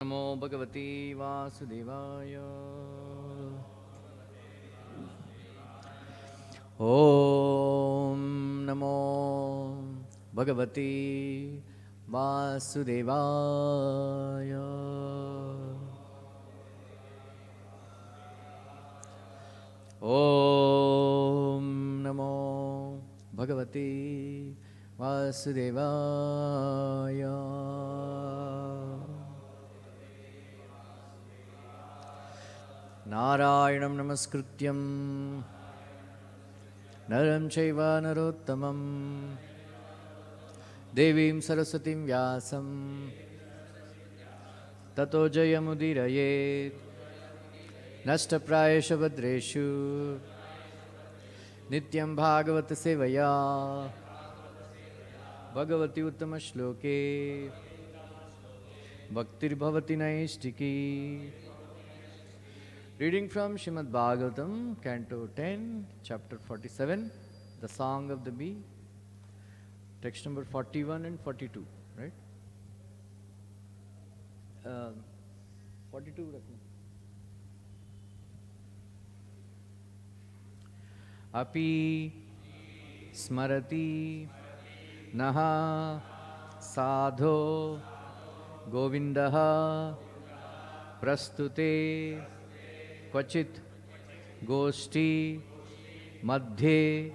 Namo Bhagavati Vasudevaya. Om Namo Bhagavati Vasudevaya. Om Namo Bhagavati Vasudevaya. Narayanam Namaskrityam Naram Chaiva Narottamam Devim Saraswatim Vyasam Tato Jayamudiraye Nashtaprayesha Vadreshu Nityam Bhagavata Sevaya Bhagavati Uttama Shloke Bhaktir Bhavati Naistiki. Reading from Srimad Bhagavatam, Canto 10, Chapter 47, the Song of the Bee, text number 41 and 42, right? 42, Rakna. Api smarati naha sadho govindaha prastute Kvachit Goshti Madhye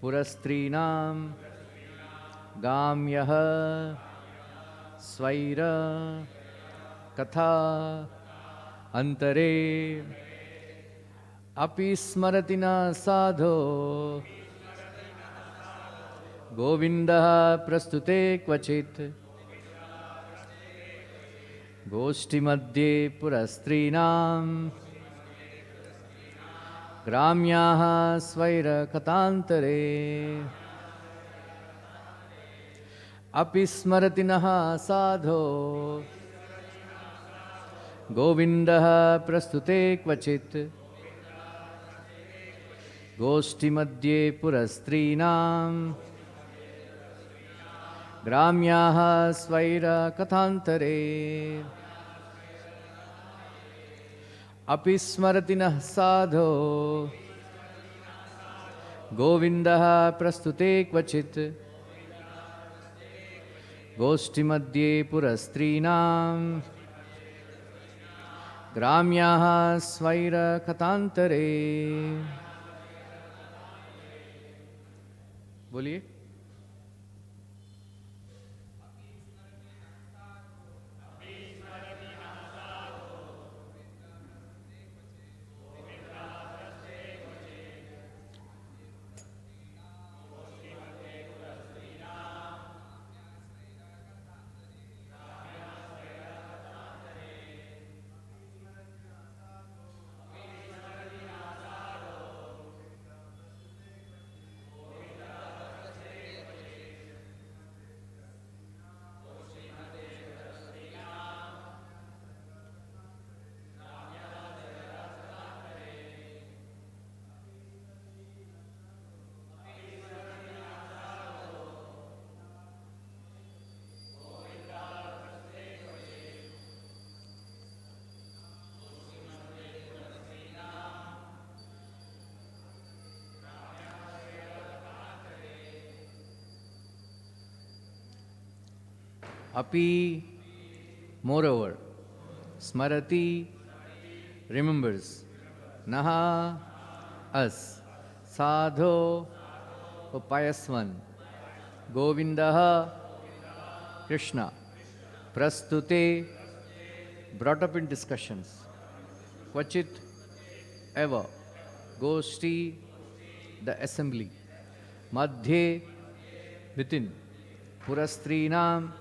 Purastrinam Gamyaha Svaira Katha Antare Api Smaratina Sadho Govinda Prastute Kvachit Goshti Madhye Purastrinam Gramyaha Svaira Katantare Api Smaratinaha Sadho Govindaha Prastute Kvachit Goshti Madhye Purastrinam Gramyaha Svaira Kathantare Api Smaratinah Sadho Govindaha Prastute Kvachit Goshti Madhye Purastrinam Gramyaha Svaira Kathantare. बोलिए. Api, moreover, Smarati, remembers, Naha, us, Sadho, a pious one, Govindaha, Krishna, Prastute, brought up in discussions, Kvachit, ever, Goshti, the assembly, Madhye, within, Purastrinam,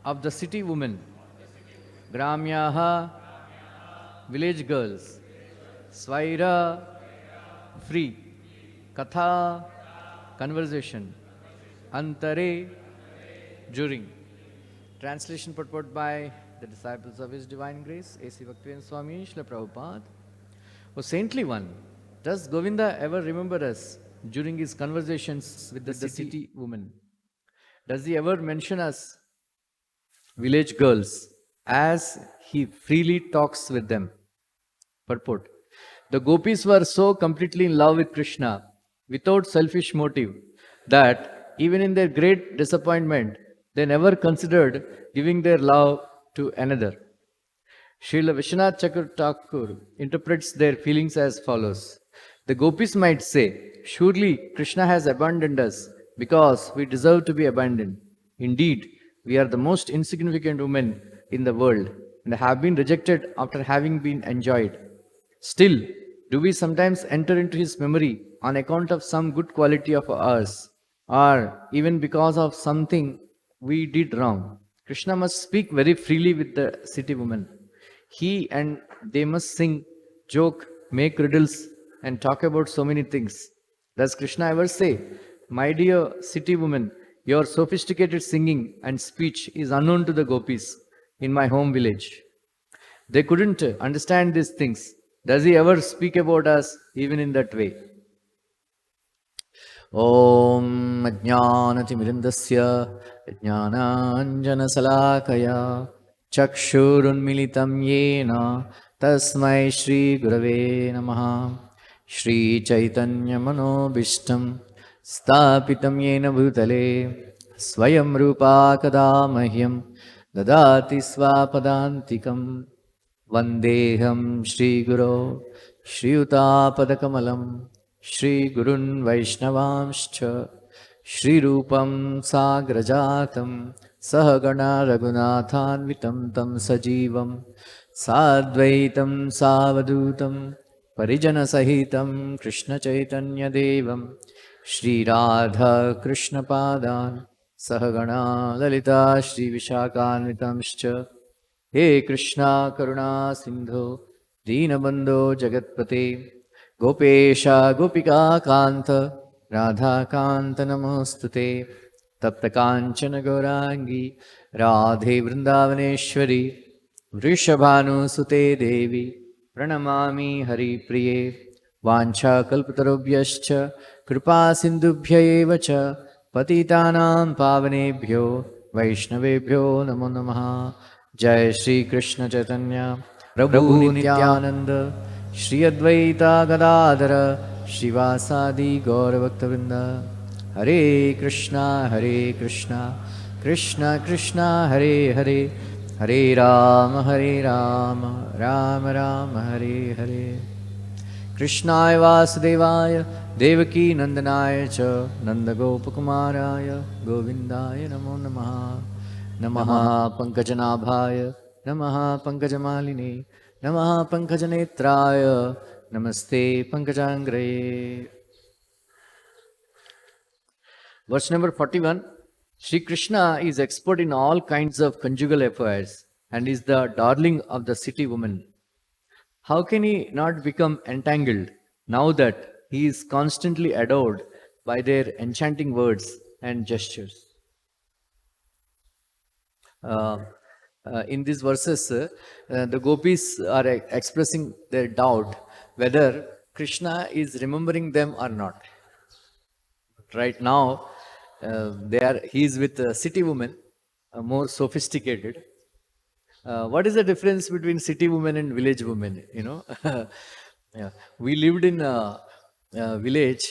of the city women, Gramyaha, village girls, Svaira, free, Katha, conversation, Antare, during. Translation purport by the disciples of His Divine Grace, A.C. Bhaktivinoda Swami Srila Prabhupada. O saintly one, does Govinda ever remember us during his conversations with the city woman? Does he ever mention us, village girls, as he freely talks with them. Purport. The gopis were so completely in love with Krishna without selfish motive that even in their great disappointment, they never considered giving their love to another. Srila Vishwanath Thakur interprets their feelings as follows. The gopis might say, surely Krishna has abandoned us because we deserve to be abandoned. Indeed, we are the most insignificant women in the world and have been rejected after having been enjoyed. Still, do we sometimes enter into his memory on account of some good quality of ours, or even because of something we did wrong? Krishna must speak very freely with the city woman. He and they must sing, joke, make riddles, and talk about so many things. Does Krishna ever say, my dear city woman, your sophisticated singing and speech is unknown to the gopis in my home village? They couldn't understand these things. Does he ever speak about us even in that way? Om Ajnanatimidandasya Jnananjanasalakaya Chakshurunmilitam Yena Tasmai Shri Gurave Namaha Shri Chaitanya Manobishtam Stapitam Yena Bhutale Swayam Rupa Kadamahyam Dadati Swapadantikam Vandeham Shri Guru Shri Utapadakammalam Shri Gurun Vaishnavamscha Shri Rupam Sagrajatam Sahagana Raghunathanvitam Tam Sajivam Sadvaitam Savadutam Parijana Sahitam Krishna Chaitanya Devam Shri Radha Krishna Padan Sahagana Lalita Shri Vishakhanvitamscha He Krishna Karuna Sindhu Deenabandho Jagatpate Gopesha Gopika Kanta Radha Kanta Namostute Tapta Kanchana Gaurangi Radhe Vrindavaneshwari Vrishabhanu Sute Devi Pranamami Hari Priye Vancha Kalpatarubhyascha Kripa Sindhubhya Evacha Patitanam Pavanebhyo Vaishnavebhyo Namo Namaha Jai Shri Krishna Chaitanya Prabhu Nityananda Shri Advaita Gadadhara Shivasadi Gaura Bhaktavrinda Hare Krishna Krishna Krishna Hare Hare Hare Rama Rama Rama Hare Hare Krishnaya Vasudevaya Devaki Nandanaya Cha Nandagopakumaraya Govindaya Namo Namaha Namaha Pankajanabhaya Namaha Pankajamalini Namaha Pankajanetraya Namaste Pankajangre. Verse number 41. Sri Krishna is expert in all kinds of conjugal affairs and is the darling of the city woman. How can he not become entangled now that he is constantly adored by their enchanting words and gestures? In these verses, the gopis are expressing their doubt whether Krishna is remembering them or not. Right now, he is with a city woman, more sophisticated. What is the difference between city woman and village woman? Yeah. We lived in a village,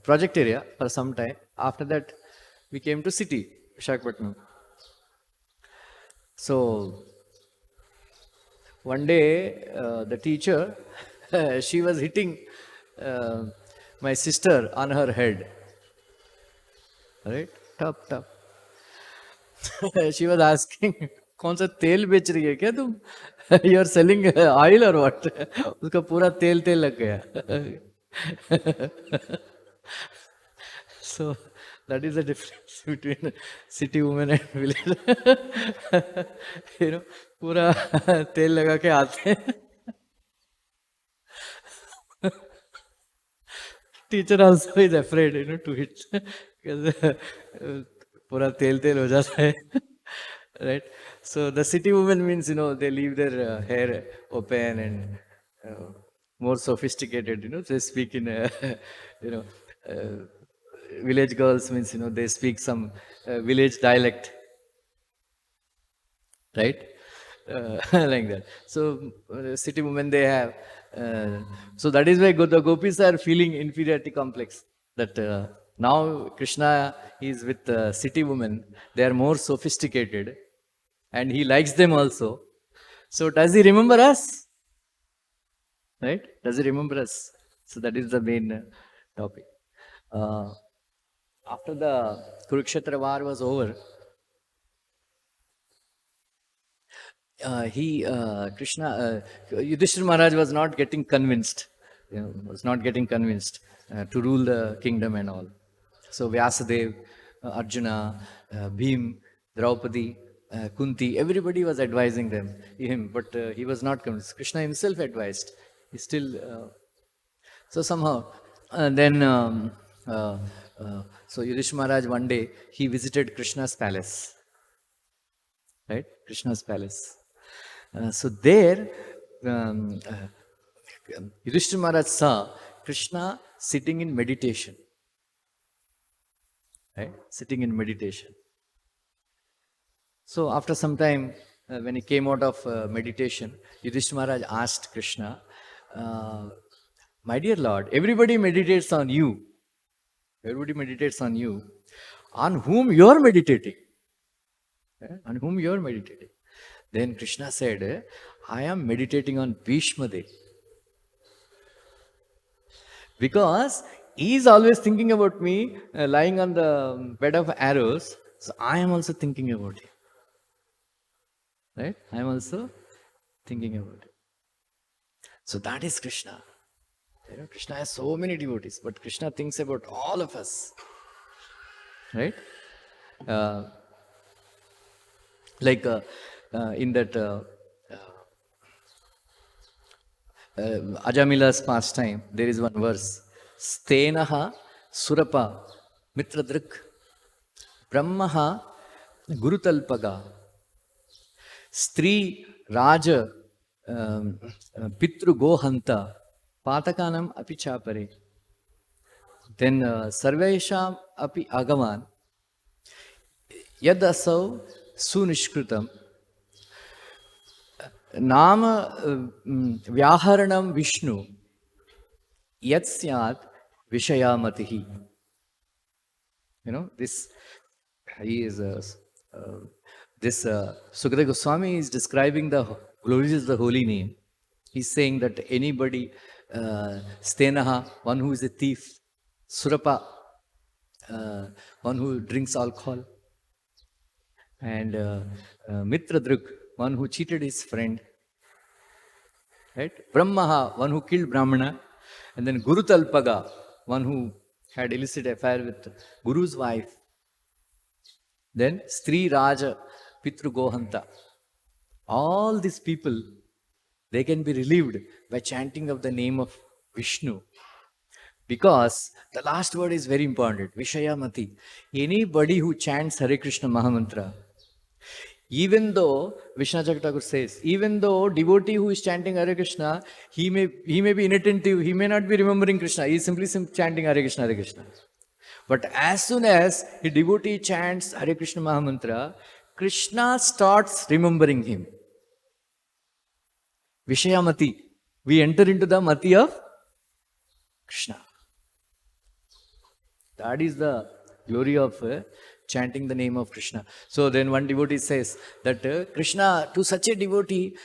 project area for some time. After that, we came to city, Visakhapatnam. So, one day, the teacher, she was hitting my sister on her head. Right? Tap, tap. She was asking, कौन सा तेल बेच रही है क्या तुम? You are selling oil or what? उसका पूरा तेल तेल लग गया. So that is the difference between city woman and village. पूरा तेल लगा के आते हैं. Teacher also is afraid, to hit because पूरा तेल तेल हो जाता है. Right? So the city women means, they leave their hair open and more sophisticated, they speak in, village girls means, they speak some village dialect. Right? like that. So city women they have. So that is why the gopis are feeling inferiority complex. That now Krishna is with city women. They are more sophisticated, and he likes them also. So does he remember us? Right? Does he remember us? So that is the main topic. After the Kurukshetra war was over, Yudhishthira Maharaj was not getting convinced, was not getting convinced to rule the kingdom and all. So Vyasadev, Arjuna, Bhim, Draupadi, Kunti, everybody was advising him, but he was not convinced. Krishna himself advised. He still, so somehow, then, so Yudhishthira Maharaj one day, he visited Krishna's palace, right? Krishna's palace. So there, Yudhishthira Maharaj saw Krishna sitting in meditation. Right? Sitting in meditation. So after some time, when he came out of meditation, Yudhishthira Maharaj asked Krishna, my dear Lord, everybody meditates on you. Everybody meditates on you. On whom you are meditating? On whom you are meditating? Then Krishna said, I am meditating on Bhishma Dev. Because he is always thinking about me, lying on the bed of arrows. So I am also thinking about him. Right? I am also thinking about him. So that is Krishna. Krishna has so many devotees, but Krishna thinks about all of us. Right? In that Ajamila's pastime, there is one verse. Stenaha Surapa Mitradrik Brahmaha Gurutalpaga Stri Raja Pitru Gohanta Patakanam Apichapare. Then Sarvesham Api Agaman Yadasau Sunishkrutam Nama Vyaharanam Vishnu Yatsyat Vishayamatihi. This Sukadeva Goswami is describing the glories of the holy name. He's saying that anybody, Stenaha, one who is a thief, Surapa, one who drinks alcohol, and Mitradruk, one who cheated his friend, right? Brahmaha, one who killed Brahmana, and then Gurutalpaga, one who had illicit affair with Guru's wife. Then Stri Raja Pitru Gohanta. All these people, they can be relieved by chanting of the name of Vishnu. Because the last word is very important, Vishayamati. Anybody who chants Hare Krishna Mahamantra, even though, Vishnu Thakur says, even though devotee who is chanting Hare Krishna, he may be inattentive, he may not be remembering Krishna, he is simply chanting Hare Krishna, Hare Krishna. But as soon as a devotee chants Hare Krishna Mahamantra, Krishna starts remembering him. Vishayamati. We enter into the mati of Krishna. That is the glory of chanting the name of Krishna. So then one devotee says that Krishna, to such a devotee,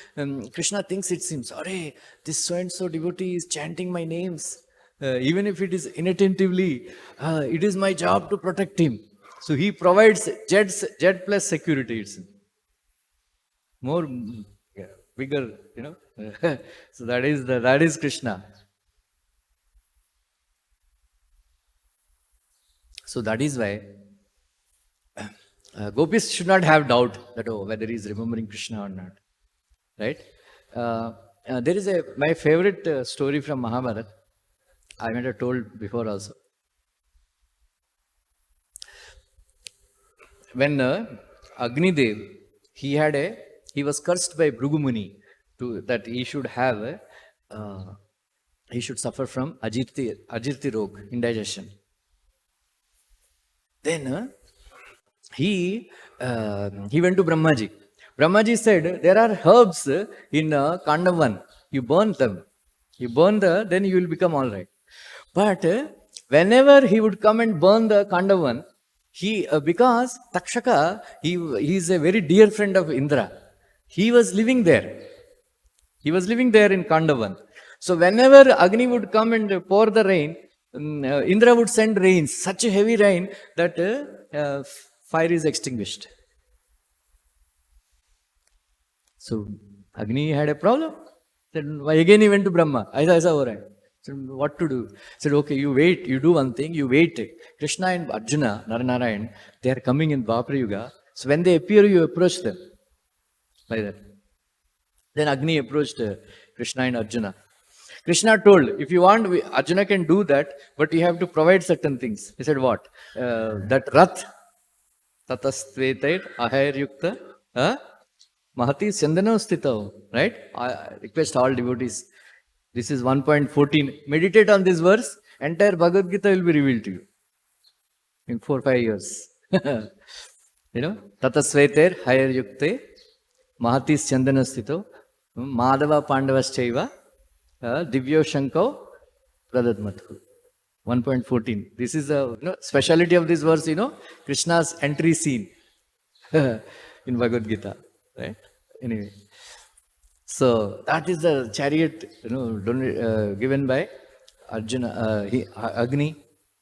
Krishna thinks, it seems, Hare, this so-and-so devotee is chanting my names. Even if it is inattentively, it is my job to protect him. So he provides jet plus security. It's more bigger, So that is Krishna. So that is why gopis should not have doubt that whether he is remembering Krishna or not, right? There is my favorite story from Mahabharata. I might have told before also. When Agnidev, he was cursed by Bhrigu Muni that he should suffer from Ajirti Rog, indigestion. Then he went to Brahmaji. Brahmaji said, there are herbs in Kandavan. You burn them. You burn then you will become all right. But whenever he would come and burn the Kandavan, because Takshaka, he is a very dear friend of Indra. He was living there. He was living there in Kandavan. So whenever Agni would come and pour the rain, Indra would send rains, such a heavy rain that fire is extinguished. So Agni had a problem. Then again he went to Brahma. Aisa ho raha hai. Said, what to do? Said, okay, you wait, you do one thing, you wait. Krishna and Arjuna, Naranarayan, they are coming in Dwapara Yuga. So when they appear, you approach them. Like that. Then Agni approached Krishna and Arjuna. Krishna told, if you want, Arjuna can do that, but you have to provide certain things. He said, what? That Rath, Tatastvetait, Ahayar Yukta, Mahati Sandhya Sthita. Right? I request all devotees. This is 1.14. Meditate on this verse. Entire Bhagavad-gita will be revealed to you in 4-5 years. Tatasveter Hayar Yukte Mahati Sandhya Sthito Madhava Pandavaschaiva Divyo Shankau Pradadmathu. 1.14. This is the speciality of this verse, Krishna's entry scene in Bhagavad-gita. Right? Anyway. So that is the chariot, given by Arjuna, Agni,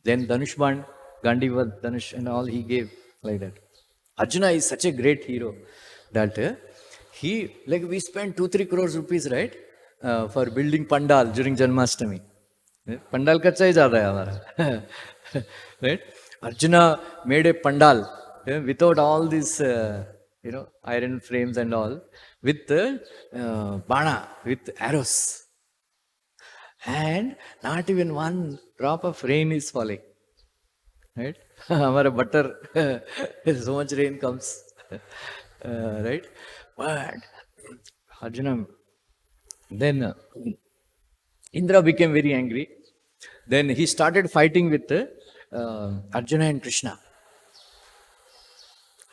then Dhanushban, Gandiva, Dhanush and all he gave like that. Arjuna is such a great hero that we spent 2-3 crores rupees, right, for building pandal during Janmashtami. Pandal kacha hi jada hai hamara. Right? Arjuna made a pandal without all these, iron frames and all, with bana, with arrows. And not even one drop of rain is falling. Right? Our butter, so much rain comes. Right? But Arjuna, then Indra became very angry. Then he started fighting with Arjuna and Krishna.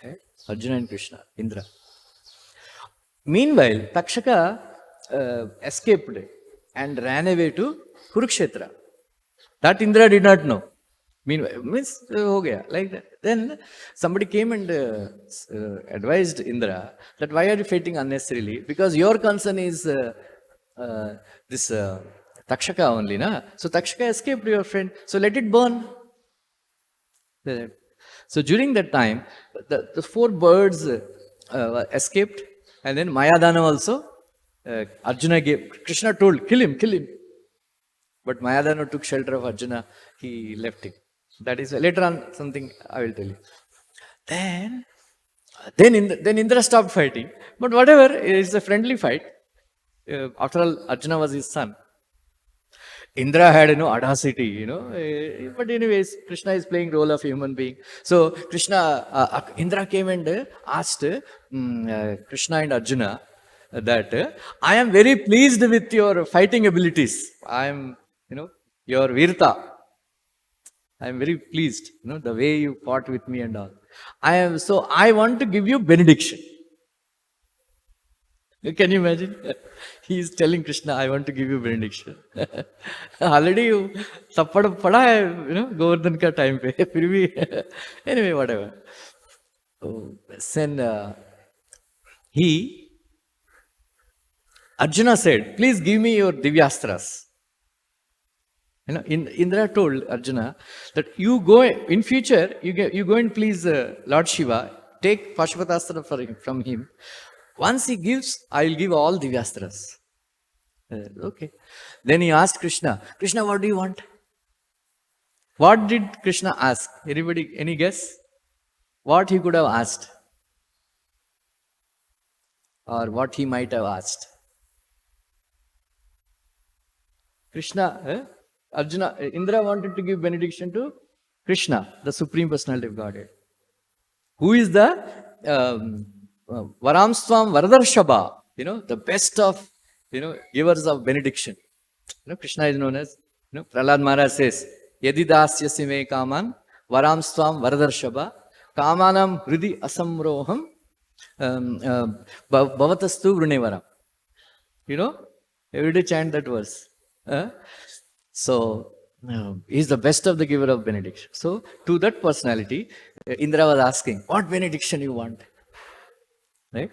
Right? Arjuna and Krishna, Indra. Meanwhile, Takshaka escaped and ran away to Kurukshetra. That Indra did not know. Meanwhile, ho gaya, like that. Then somebody came and advised Indra that why are you fighting unnecessarily? Because your concern is this Takshaka only, na? So Takshaka escaped your friend. So let it burn. So during that time, the 4 birds escaped. And then Mayadana also, Arjuna gave, Krishna told, kill him. But Mayadana took shelter of Arjuna, he left him. That is, later on something I will tell you. Then Indra stopped fighting. But whatever, it's a friendly fight. After all, Arjuna was his son. Indra had, audacity, But anyways, Krishna is playing role of human being. So Indra came and asked Krishna and Arjuna that I am very pleased with your fighting abilities. I am, your virta. I am very pleased, the way you fought with me and all. So I want to give you benediction. Can you imagine? He is telling Krishna, I want to give you benediction. Already you tappad pada hai, Govardhan ka time pe. Fir bhi, anyway, whatever. Then Arjuna said, please give me your divyastras. Indra told Arjuna that you go, in future, you go and please Lord Shiva, take Pashupastra from him. Once he gives, I will give all divyastras. Okay. Then he asked Krishna, Krishna, what do you want? What did Krishna ask? Anybody, any guess? What he could have asked? Or what he might have asked? Arjuna, Indra wanted to give benediction to Krishna, the Supreme Personality of Godhead. Who is the Varamsvam Varadarshaba, the best of, givers of benediction. Krishna is known as, Prahlad Maharaj says, Yadidasyasi me kaman Varamsvam Varadarshaba Kamanam Hridi Asamroham Bhavatastu Vrunevara. You know, every day chant that verse. So, he's the best of the giver of benediction. So, to that personality, Indra was asking, what benediction you want? Right?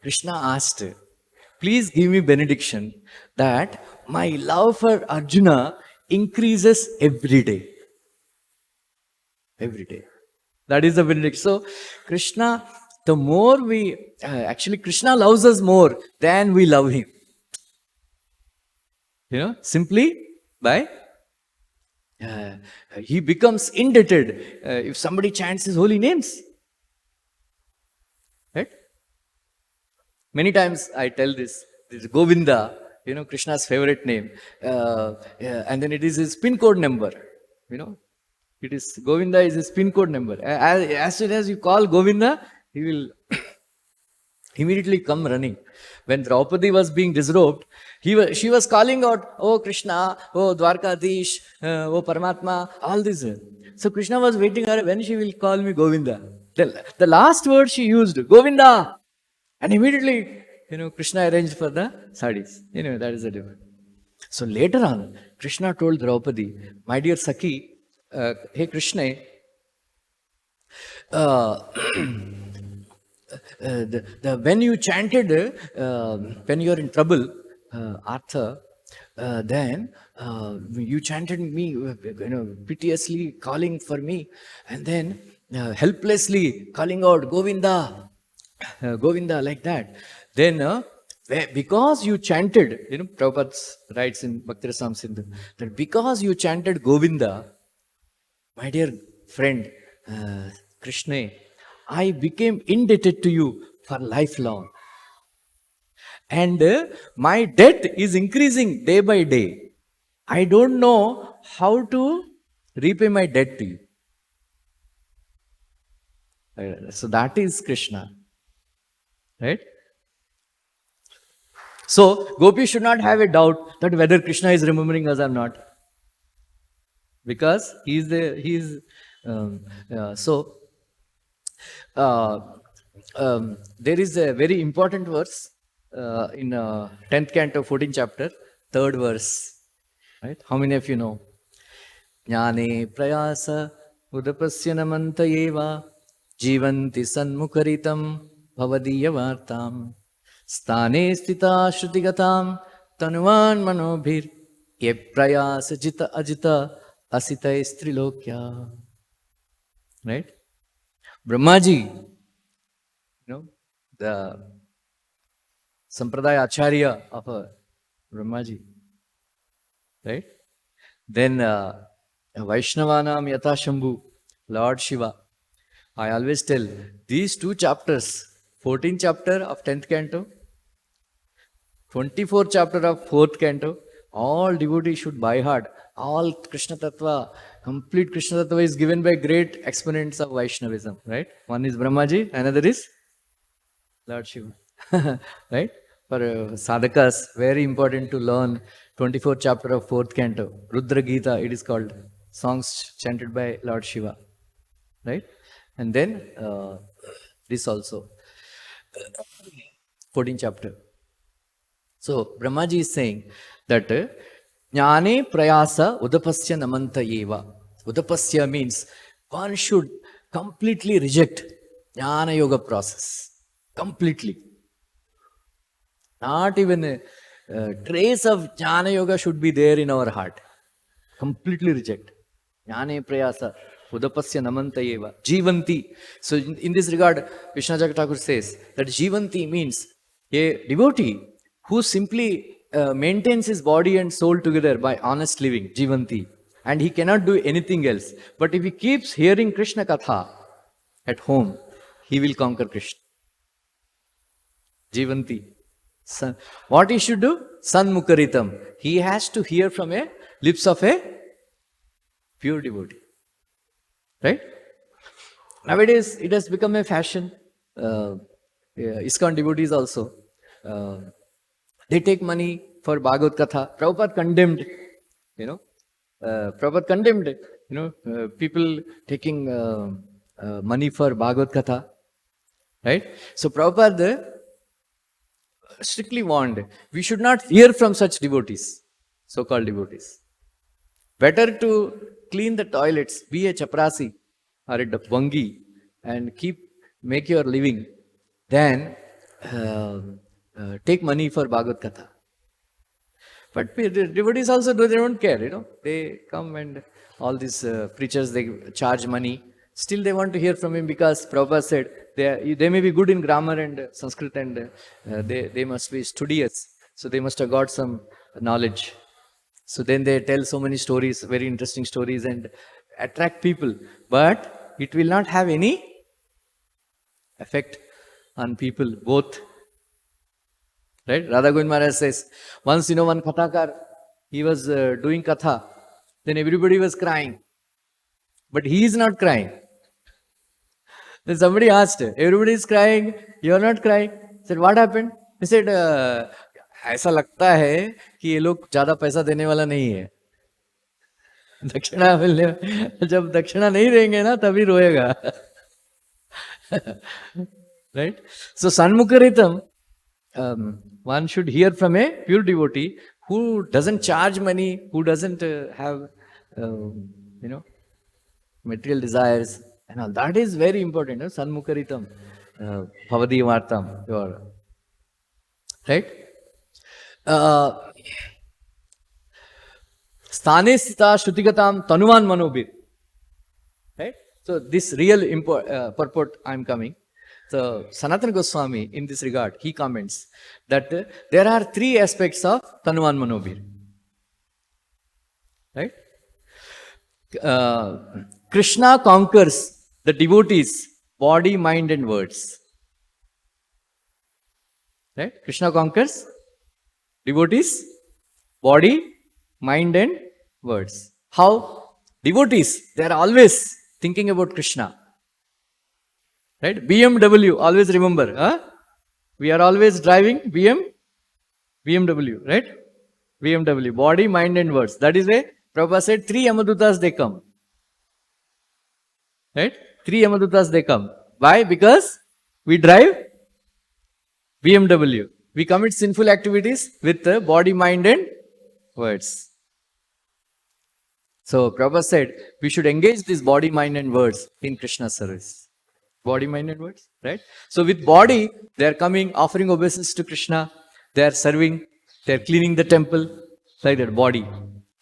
Krishna asked, please give me benediction that my love for Arjuna increases every day. Every day. That is the benediction. So, Krishna, the more we, actually Krishna loves us more than we love him. You know, simply by, he becomes indebted if somebody chants his holy names. Right? Many times I tell this Govinda, you know, Krishna's favorite name, and then it is his pin code number, you know. It is Govinda is his pin code number. As soon as you call Govinda, he will immediately come running. When Draupadi was being disrobed, she was calling out, oh Krishna, oh Dwarkadish, oh Paramatma, all this. So Krishna was waiting her when she will call me Govinda. The last word she used, Govinda. And immediately, you know, Krishna arranged for the sadis. You know, that is the difference. So later on, Krishna told Draupadi, my dear Sakhi, hey Krishna, when you chanted, when you are in trouble, Artha, then you chanted me, you know, piteously calling for me, and then helplessly calling out Govinda, Govinda, like that. Then, because you chanted, you know, Prabhupada writes in Bhakti Rasam Sindhu, that because you chanted Govinda, my dear friend, Krishna, I became indebted to you for lifelong. And my debt is increasing day by day. I don't know how to repay my debt to you. So that is Krishna. Right? So, Gopi should not have a doubt that whether Krishna is remembering us or not. Because there is a very important verse in 10th canto, 14th chapter, 3rd verse. Right? How many of you know? Jnane prayasa udapasya namanta eva jivanti sanmukaritam bhavadiya vartam sthane stita shrutigatam tanuvan manobhir ye prayasa jita ajita asita strilokya. Right? Brahmaji, you know, the Sampradaya Acharya of Brahmaji. Right? Then Vaishnavanam Yatha Shambhu, Lord Shiva. I always tell these two chapters, 14th chapter of 10th canto, 24th chapter of 4th canto, all devotees should by heart. All Krishna Tattva, complete Krishna Tattva is given by great exponents of Vaishnavism. Right? One is Brahmaji, another is Lord Shiva. Right? For sadhakas, very important to learn 24th chapter of 4th canto. Rudra Gita, it is called. Songs chanted by Lord Shiva. Right? And then this also. 14th chapter. So, Brahmaji is saying that Jnane prayasa udapasya namanta eva. Udapasya means one should completely reject Jnana Yoga process. Completely. Not even a trace of Jnana Yoga should be there in our heart. Completely reject. Jnane prayasa udapasya namanta eva. Jivanti. So in this regard, Vishnu Thakur says that Jivanti means a devotee who simply maintains his body and soul together by honest living. Jivanti. And he cannot do anything else. But if he keeps hearing Krishna Katha at home, he will conquer Krishna. Jivanti. What he should do? Sanmukaritam. He has to hear from a lips of a pure devotee. Right? Nowadays, it has become a fashion. ISKCON devotees also. They take money for Bhagavad Katha. Prabhupada condemned, you know. Prabhupada condemned, you know, people taking money for Bhagavad Katha. Right? So Prabhupada strictly warned, we should not hear from such devotees, so-called devotees. Better to clean the toilets, be a chaprasi or a bangi and make your living than take money for Bhagavad Katha. But the devotees also they don't care, They come and all these preachers, they charge money. Still they want to hear from him because Prabhupada said they may be good in grammar and Sanskrit and they must be studious. So they must have got some knowledge. So then they tell so many stories, very interesting stories and attract people. But it will not have any effect on people, both. Right? Radha Govind Maharaj says, once, one kathakar, he was doing katha, then everybody was crying. But he is not crying. Then somebody asked, everybody is crying, you are not crying. He said, what happened? He said, ऐसा लगता है कि ये लोग ज्यादा पैसा देने वाला नहीं है. दक्षिणा मिलने, जब दक्षिणा नहीं देंगे ना तभी रोएगा. Right? So Sanmukharitam, one should hear from a pure devotee who doesn't charge money, who doesn't have, material desires and all. That is very important. Sanmukharitam, Bhavadiyamartam. Right? Sthane sthita shrutigatam tanuman manobir. Right? So this real purport I am coming. So Sanatana Goswami in this regard, he comments that there are three aspects of tanuman manobir. Right? Krishna conquers the devotees' body, mind and words. Right? Krishna conquers devotees' body, mind and words. How? Devotees, they are always thinking about Krishna. Right? BMW, always remember. We are always driving BMW, right? BMW, body, mind and words. That is why Prabhupada said, 3 Yamadutas they come. Right? 3 Yamadutas they come. Why? Because we drive BMW. We commit sinful activities with the body, mind and words. So Prabhupada said, we should engage this body, mind and words in Krishna's service. Body, mind and words, right? So with body, they are coming, offering obeisance to Krishna. They are serving, they are cleaning the temple, like that, body.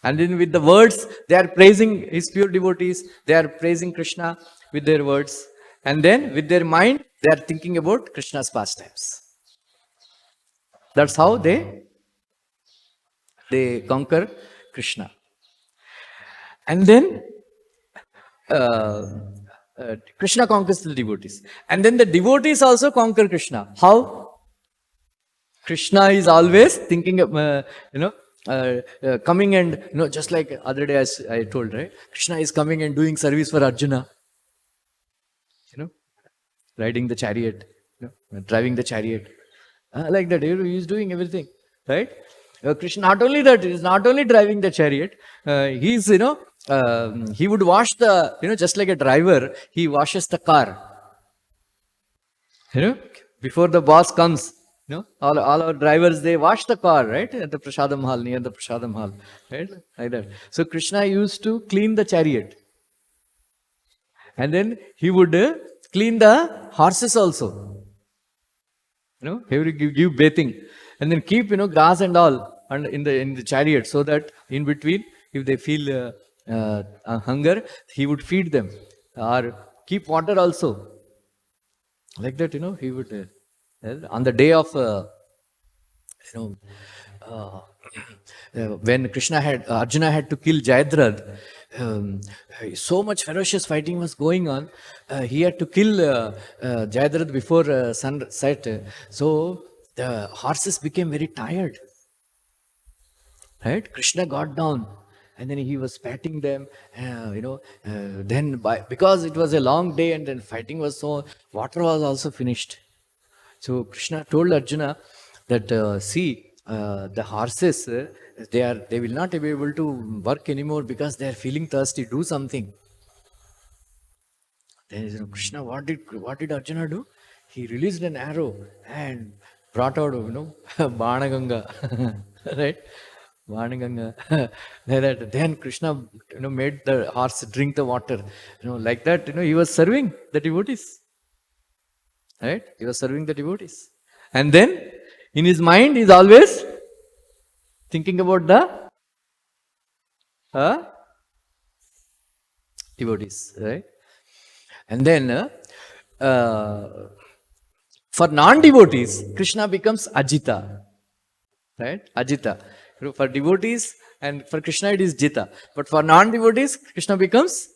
And then with the words, they are praising his pure devotees. They are praising Krishna with their words. And then with their mind, they are thinking about Krishna's pastimes. That's how they conquer Krishna. And then Krishna conquers the devotees. And then the devotees also conquer Krishna. How? Krishna is always thinking of, coming and, just like other day as I told, right? Krishna is coming and doing service for Arjuna. Riding the chariot, driving the chariot. Like that, he is doing everything, right? Krishna, not only that, he is not only driving the chariot, he would wash the, just like a driver, he washes the car. Before the boss comes, all our drivers, they wash the car, right? At the Prasadam hall, near the Prasadam hall, right? Like that. So Krishna used to clean the chariot. And then he would clean the horses also. He would give bathing. And then keep, grass and all in the chariot, so that in between, if they feel hunger, he would feed them. Or keep water also. Like that, he would, on the day of, when Arjuna had to kill Jayadratha, so much ferocious fighting was going on. He had to kill Jayadratha before sunset. So the horses became very tired. Right? Krishna got down and then he was patting them. Then because it was a long day and then fighting was so, water was also finished. So Krishna told Arjuna that the horses, they will not be able to work anymore because they are feeling thirsty. Do something. Then Krishna, what did Arjuna do? he released an arrow and brought out, Banaganga, right? Banaganga. Then Krishna, made the horse drink the water, like that, he was serving the devotees, right? He was serving the devotees. And then, in his mind, he's always thinking about the devotees, right? And then, for non-devotees, Krishna becomes Ajita, right? Ajita. For devotees and for Krishna it is Jita. But for non-devotees, Krishna becomes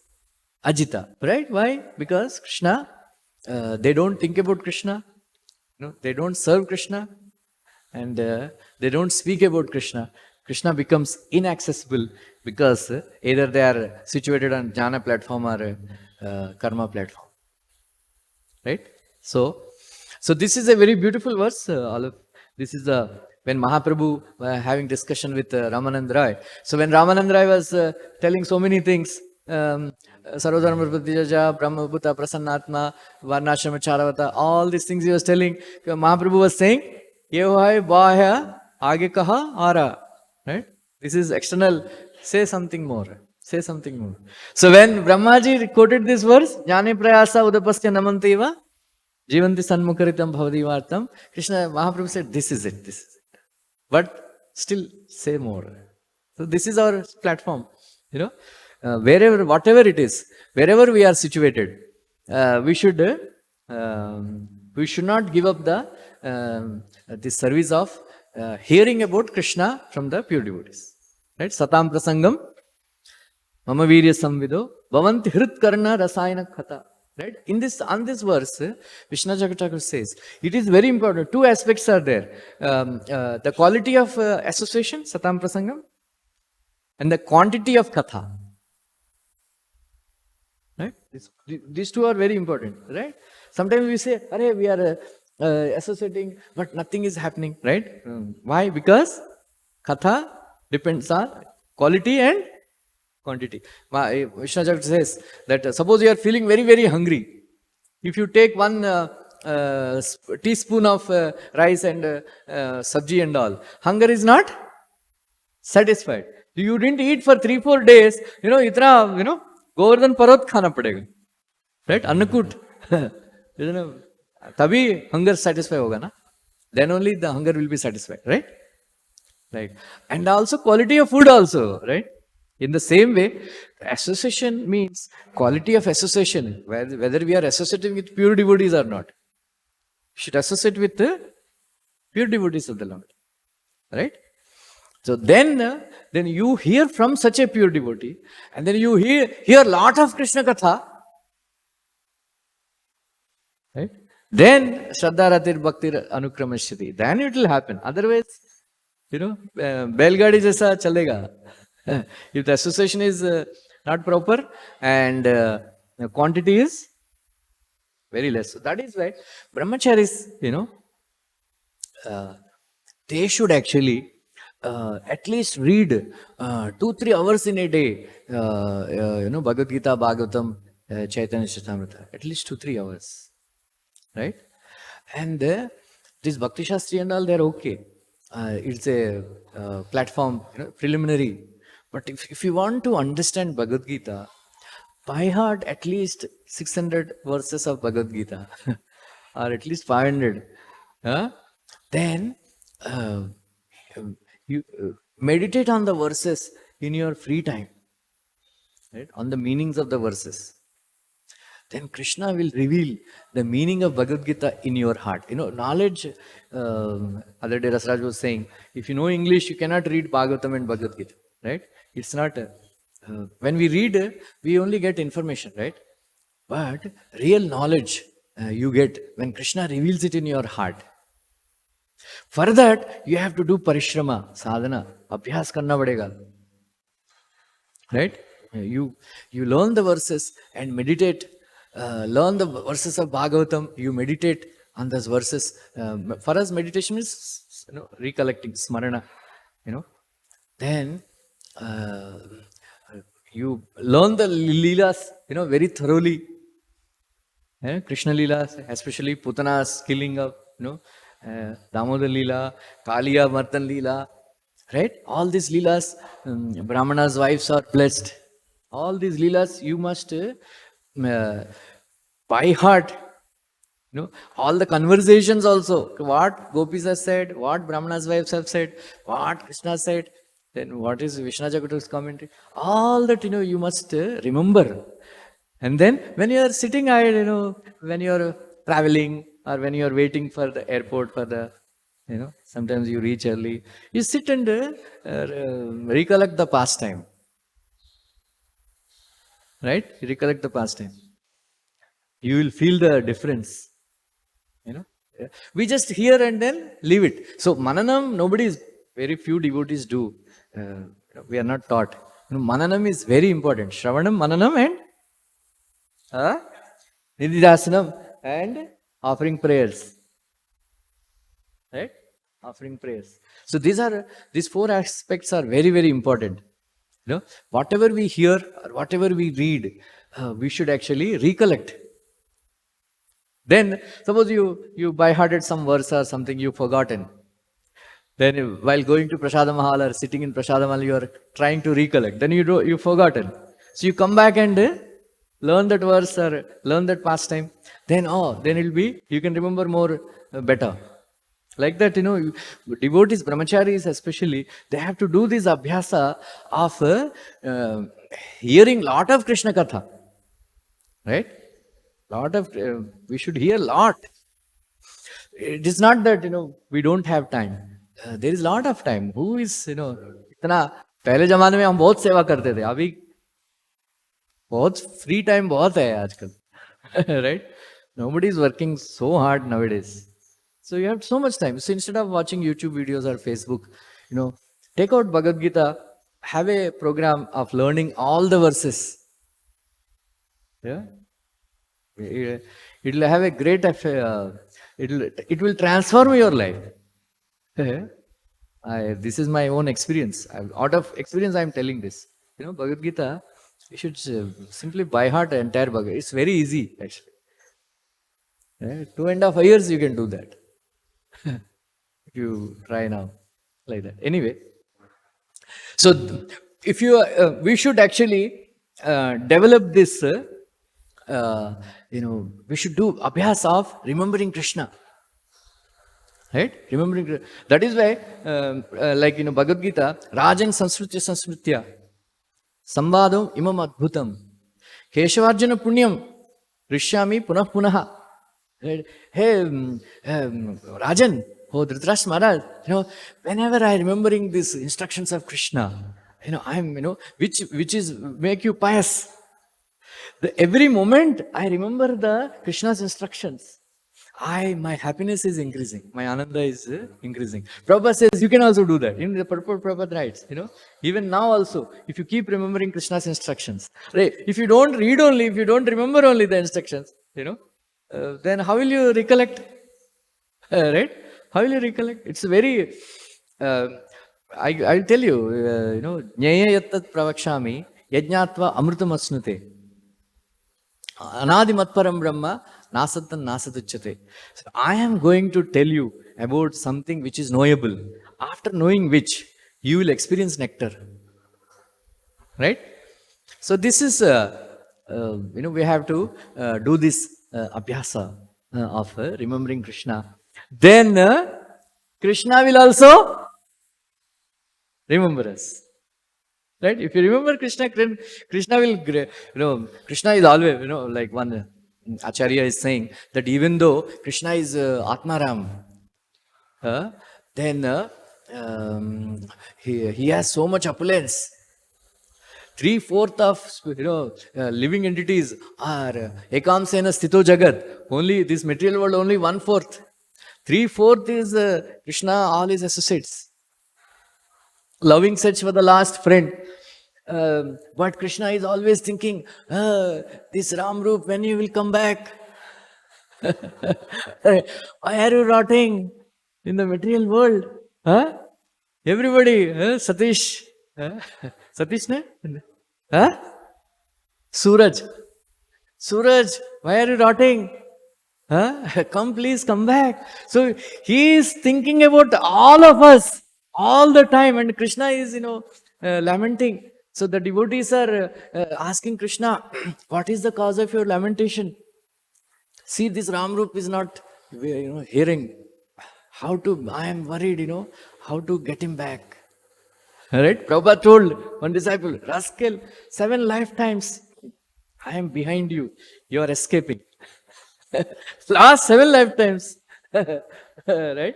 Ajita, right? Why? Because Krishna, they don't think about Krishna, they don't serve Krishna, and they don't speak about Krishna. Krishna becomes inaccessible because either they are situated on Jnana platform or Karma platform, right? So this is a very beautiful verse. This is when Mahaprabhu having discussion with Ramanand Rai. So when Ramanand Rai was telling so many things, Sarvodharma Pratyaja, Brahmabhuta, Prasannatma, Varnashrama Charavata, all these things he was telling. Mahaprabhu was saying, Yevhai Bahya Age Kaha Ara. Right? This is external. Say something more. Say something more. So when Brahmaji quoted this verse, Jnane Prayasa Udapasya Namantiva, Jivanti Sanmukaritam Bhavadivartam, Krishna Mahaprabhu said, this is it. This is it. But still say more. So this is our platform. Wherever, whatever it is, wherever we are situated, we should not give up the service of hearing about Krishna from the pure devotees. Right? Satam prasangam, mama virya samvido, bhavanti hrit karna rasayana khatha. Right? On this verse, Vishnu Thakur says, it is very important. Two aspects are there. The quality of association, satam prasangam, and the quantity of katha. Right? These two are very important. Right? Sometimes we say, Hare, we are associating, but nothing is happening. Right? Why? Because katha depends on quality and quantity. Vishnu Thakur says that suppose you are feeling very, very hungry. If you take one teaspoon of rice and sabji and all, hunger is not satisfied. You didn't eat for 3-4 days, itna, Govardhan Parvat khana padega. Right? Annakut. Tabhi hunger satisfy hoga na. Then only the hunger will be satisfied. Right? Right. And also quality of food also. Right? In the same way, association means quality of association, whether we are associating with pure devotees or not. We should associate with the pure devotees of the Lord. Right? So then you hear from such a pure devotee, and then you hear lot of Krishna Katha. Right? Then Shraddha Ratir Bhaktir Anukramashyati. Then it will happen. Otherwise, Belgadi jaisa chalega. If the association is not proper and the quantity is very less. So that is why brahmacharis, they should actually at least read 2-3 hours in a day, Bhagavad-gita, Bhagavatam, Chaitanya Charitamrita. At least 2-3 hours. Right? And this Bhakti Shastri and all, they're okay. It's a platform, preliminary. But if you want to understand Bhagavad Gita, by heart at least 600 verses of Bhagavad Gita, or at least 500, then you meditate on the verses in your free time, right? On the meanings of the verses. Then Krishna will reveal the meaning of Bhagavad Gita in your heart. Knowledge, other day Rasraj was saying, if you know English, you cannot read Bhagavatam and Bhagavad Gita, right? It's not, when we read, we only get information, right? But real knowledge you get when Krishna reveals it in your heart. For that, you have to do parishrama, sadhana, abhyas karna padega. Right? You learn the verses and meditate. Learn the verses of Bhagavatam. You meditate on those verses. For us, meditation is recollecting, smarana. Then you learn the leelas, very thoroughly. Krishna Leela, especially Putana's killing of, Damodar Leela, Kaliya Martan Leela, right? All these Leelas, Brahmana's wives are blessed. All these Leelas you must by heart. All the conversations also, what Gopis have said, what Brahmana's wives have said, what Krishna said, then what is Vishnu Jagatu's commentary, all that, you must remember. And then when you are sitting when you are traveling or when you are waiting for the airport for the, sometimes you reach early, you sit and recollect the past time. Right? You recollect the past time. You will feel the difference. We just hear and then leave it. So Mananam, very few devotees do. We are not taught. Mananam is very important. Shravanam, Mananam and Nididhasanam and offering prayers. Right? Offering prayers. So these four aspects are very, very important. Whatever we hear or whatever we read, we should actually recollect. Then, suppose you by-hearted some verse or something you've forgotten. Then while going to Prasada Mahal or sitting in Prasada Mahal, you are trying to recollect. Then you've forgotten. So you come back and learn that verse or learn that pastime. Then it'll be, you can remember more better. Like that, devotees, brahmacharis especially, they have to do this abhyasa of hearing lot of Krishna Katha. Right? We should hear a lot. It is not that, we don't have time. There is a lot of time. Who is, इतना पहले जमाने में हम बहुत सेवा करते थे. अभी बहुत free time बहुत है आजकल. Right? Nobody is working so hard nowadays. So you have so much time. So instead of watching YouTube videos or Facebook, take out Bhagavad-gita, have a program of learning all the verses. Yeah? It will have a great affair. It will transform your life. This is my own experience. Out of experience, I am telling this. Bhagavad Gita, you should simply by heart the entire Bhagavad. It's very easy, actually. 2.5 years you can do that. If you try now, like that. Anyway, so if you, we should actually develop this. We should do abhyas of remembering Krishna. Right? Remembering. That is why, Bhagavad Gita, Rajan Sansrutya, Samvadam Imam Adbhutam, Keshavarjana Punyam, Rishyami Punah Punaha. Right? Hey, Rajan, Dhritarashtra Maharaj, whenever I remembering these instructions of Krishna, I'm, which is make you pious. Every moment I remember the Krishna's instructions. My happiness is increasing. My ananda is increasing. Prabhupada says you can also do that. In the purport Prabhupada writes, even now also, if you keep remembering Krishna's instructions, right? If you don't read only, if you don't remember only the instructions, then how will you recollect? Right? How will you recollect? It's very, I'll tell you, Nyaya yattat pravakshami yajnatva amrutam asnute. Anadi matparam brahma nasatan nasatuchyate. So I am going to tell you about something which is knowable. After knowing which, you will experience nectar. Right? So this is, we have to do this abhyasa of remembering Krishna. Then Krishna will also remember us. Right? If you remember Krishna, Krishna will, Krishna is always, like one Acharya is saying that even though Krishna is Atmaram, then he has so much opulence. 3/4 of living entities are Ekamsena Sthito Jagat. Only this material world, only 1/4. 3/4 is Krishna, all his associates. Loving search for the last friend. But Krishna is always thinking, this Ramarup, when you will come back? Why are you rotting in the material world? Huh? Everybody, Satish. Satish ne? Huh? Suraj. Suraj, why are you rotting? Huh? Come, please, come back. So he is thinking about all of us all the time, and Krishna is, lamenting. So the devotees are asking Krishna, what is the cause of your lamentation? See, this Ramarup is not, hearing. I am worried, how to get him back. Alright, Prabhupada told one disciple, rascal, 7 lifetimes, I am behind you. You are escaping. Last 7 lifetimes. Right?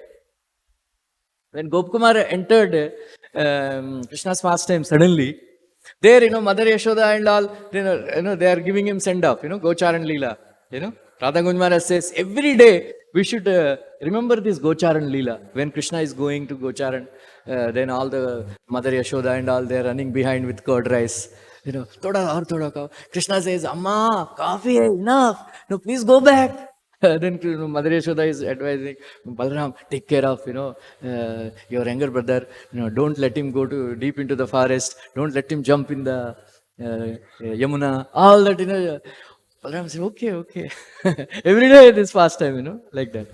When Gopkumar entered Krishna's pastime suddenly, there, Mother Yashoda and all, they are giving him send off, Gocharan Leela. Radha Gunjmara says, every day we should remember this Gocharan Leela. When Krishna is going to Gocharan, then all the Mother Yashoda and all, they are running behind with curd rice. Thoda ka. Krishna says, Amma, coffee, enough. No, please go back. Then Mother Yashoda is advising, Balaram, take care of, your younger brother. Don't let him go deep into the forest. Don't let him jump in the Yamuna. All that, Balaram said, okay. Every day this pastime, like that.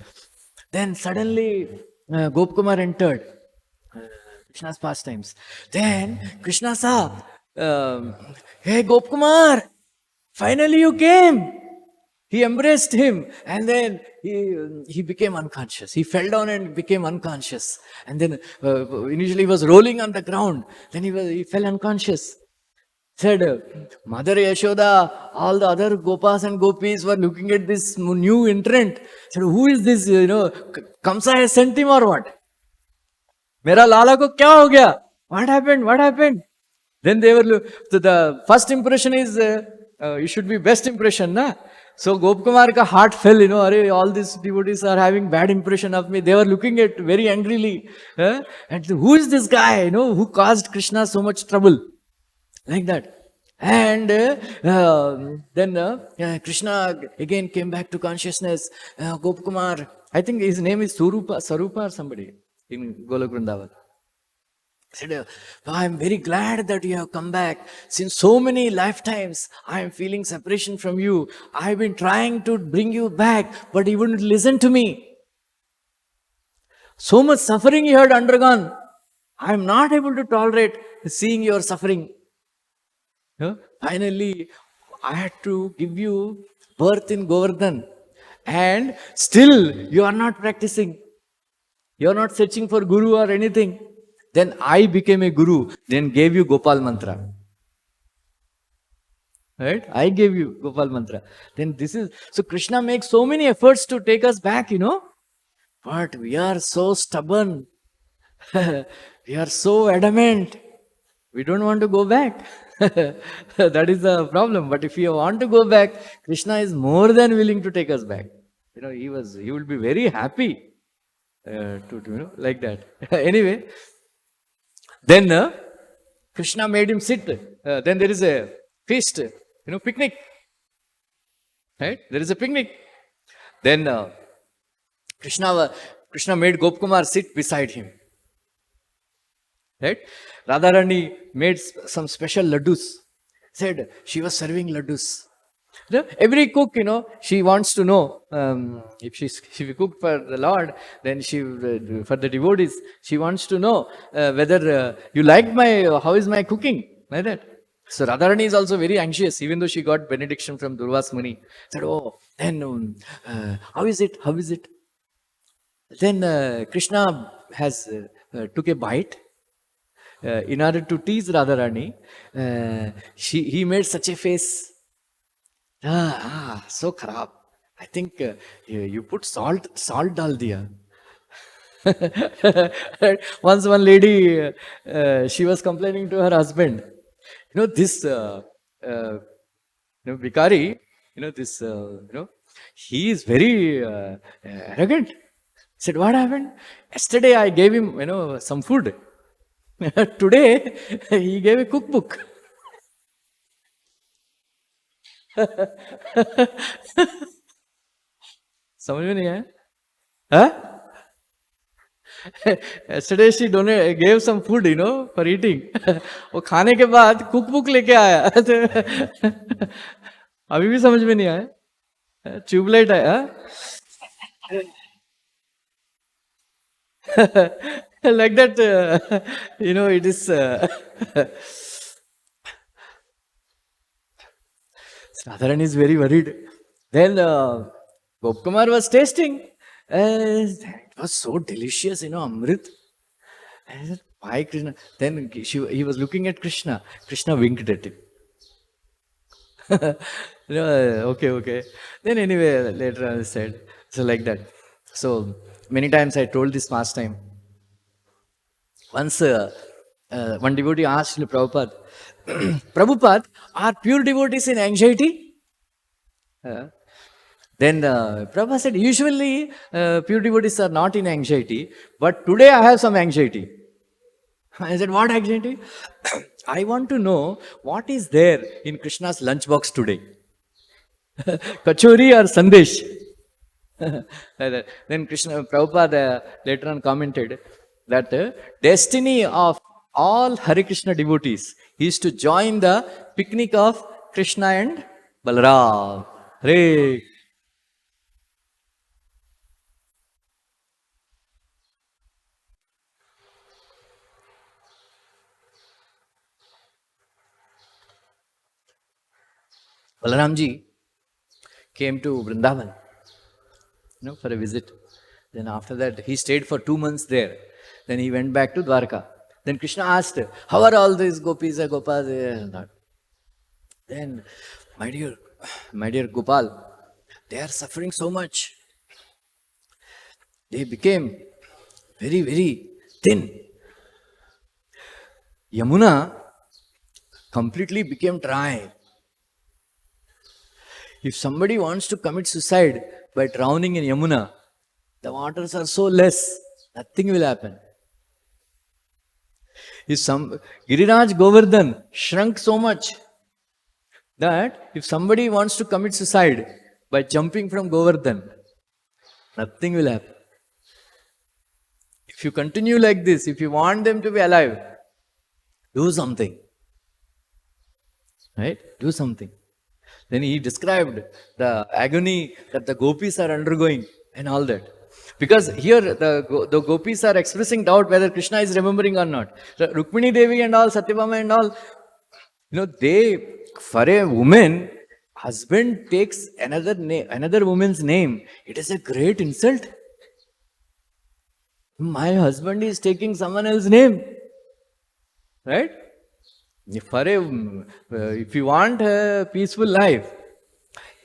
Then suddenly Gopkumar entered Krishna's pastimes. Then Krishna saw, hey Gopkumar, finally you came. He embraced him, and then he became unconscious. He fell down and became unconscious. And then initially he was rolling on the ground. Then he fell unconscious. Said, Mother Yashoda, all the other Gopas and Gopis were looking at this new entrant. Said, who is this? Kamsa has sent him or what? Mera Lala ko kya ho gaya? What happened? Then they were, the first impression is, it should be best impression, na? So Gopkumar ka heart fell, all these devotees are having bad impression of me. They were looking at very angrily. And who is this guy, who caused Krishna so much trouble? Like that. And then Krishna again came back to consciousness. Gopkumar, I think his name is Sarupa or somebody in Golok Vrindavan. Said, I am very glad that you have come back. Since so many lifetimes, I am feeling separation from you. I have been trying to bring you back, but you wouldn't listen to me. So much suffering you had undergone. I am not able to tolerate seeing your suffering. Finally, I had to give you birth in Govardhan. And still, you are not practicing. You are not searching for Guru or anything. Then I became a Guru, then gave you Gopal Mantra. Right? I gave you Gopal Mantra. Then so Krishna makes so many efforts to take us back, But we are so stubborn. We are so adamant. We don't want to go back. That is the problem. But if you want to go back, Krishna is more than willing to take us back. He will be very happy like that. Anyway, then Krishna made him sit. Then there is a feast, picnic. Right? There is a picnic. Then Krishna made Gopkumar sit beside him. Right? Radharani made some special laddus. Said she was serving laddus. Every cook, she wants to know if she cooked for the Lord, then for the devotees, she wants to know whether you liked how is my cooking, like that. So Radharani is also very anxious, even though she got benediction from Durvas Muni. Said, then how is it? Then Krishna took a bite. In order to tease Radharani, he made such a face. So kharab. I think you put salt dal diya. Once one lady, she was complaining to her husband. This Vikari, he is very arrogant. Said, what happened? Yesterday I gave him, some food. Today, he gave a cookbook. समझ में नहीं आया? Yesterday she gave some food, for eating. वो खाने के बाद cookbook लेके आया. अभी भी समझ में नहीं आया, ट्यूबलाइट है like that, it is. Radharani is very worried. Then Gopkumar was tasting. It was so delicious, Amrit. I said, why Krishna? Then he was looking at Krishna. Krishna winked at him. Okay. Then anyway, later I said, so like that. So many times I told this last time. Once one devotee asked Prabhupada, Prabhupada, are pure devotees in anxiety? Then Prabhupada said, usually pure devotees are not in anxiety, but today I have some anxiety. I said, what anxiety? I want to know what is there in Krishna's lunchbox today. Kachori or Sandesh? Then Prabhupada later on commented that the destiny of all Hare Krishna devotees is to join the picnic of Krishna and Balaram. Hare. Balaramji came to Vrindavan, for a visit. Then after that, he stayed for 2 months there. Then he went back to Dwarka. Then Krishna asked, how are all these gopis and gopas? Then, my dear Gopal, they are suffering so much. They became very, very thin. Yamuna completely became dry. If somebody wants to commit suicide by drowning in Yamuna, the waters are so less, nothing will happen. If Giriraj Govardhan shrunk so much that if somebody wants to commit suicide by jumping from Govardhan, nothing will happen. If you continue like this, if you want them to be alive, do something. Right? Do something. Then he described the agony that the gopis are undergoing and all that. Because here the gopis are expressing doubt whether Krishna is remembering or not. So Rukmini Devi and all, Satyabhama and all, for a woman, husband takes another woman's name. It is a great insult. My husband is taking someone else's name. Right? If you want a peaceful life,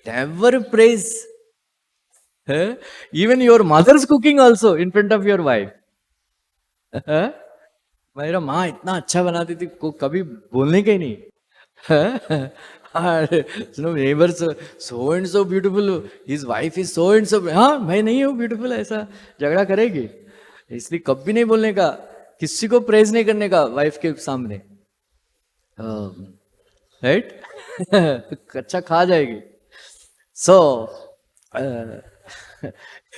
never praise. Even your mother's cooking also in front of your wife. मेरा माँ इतना अच्छा बनाती थी, कभी बोलने का ही नहीं. Neighbors, so and so beautiful, his wife is so and so. हाँ, मैं नहीं हूँ beautiful, ऐसा झगड़ा करेगी. इसलिए कभी नहीं बोलने का, किसी को प्रेज नहीं करने का वाइफ के सामने. Right? अच्छा खा जाएगी. So,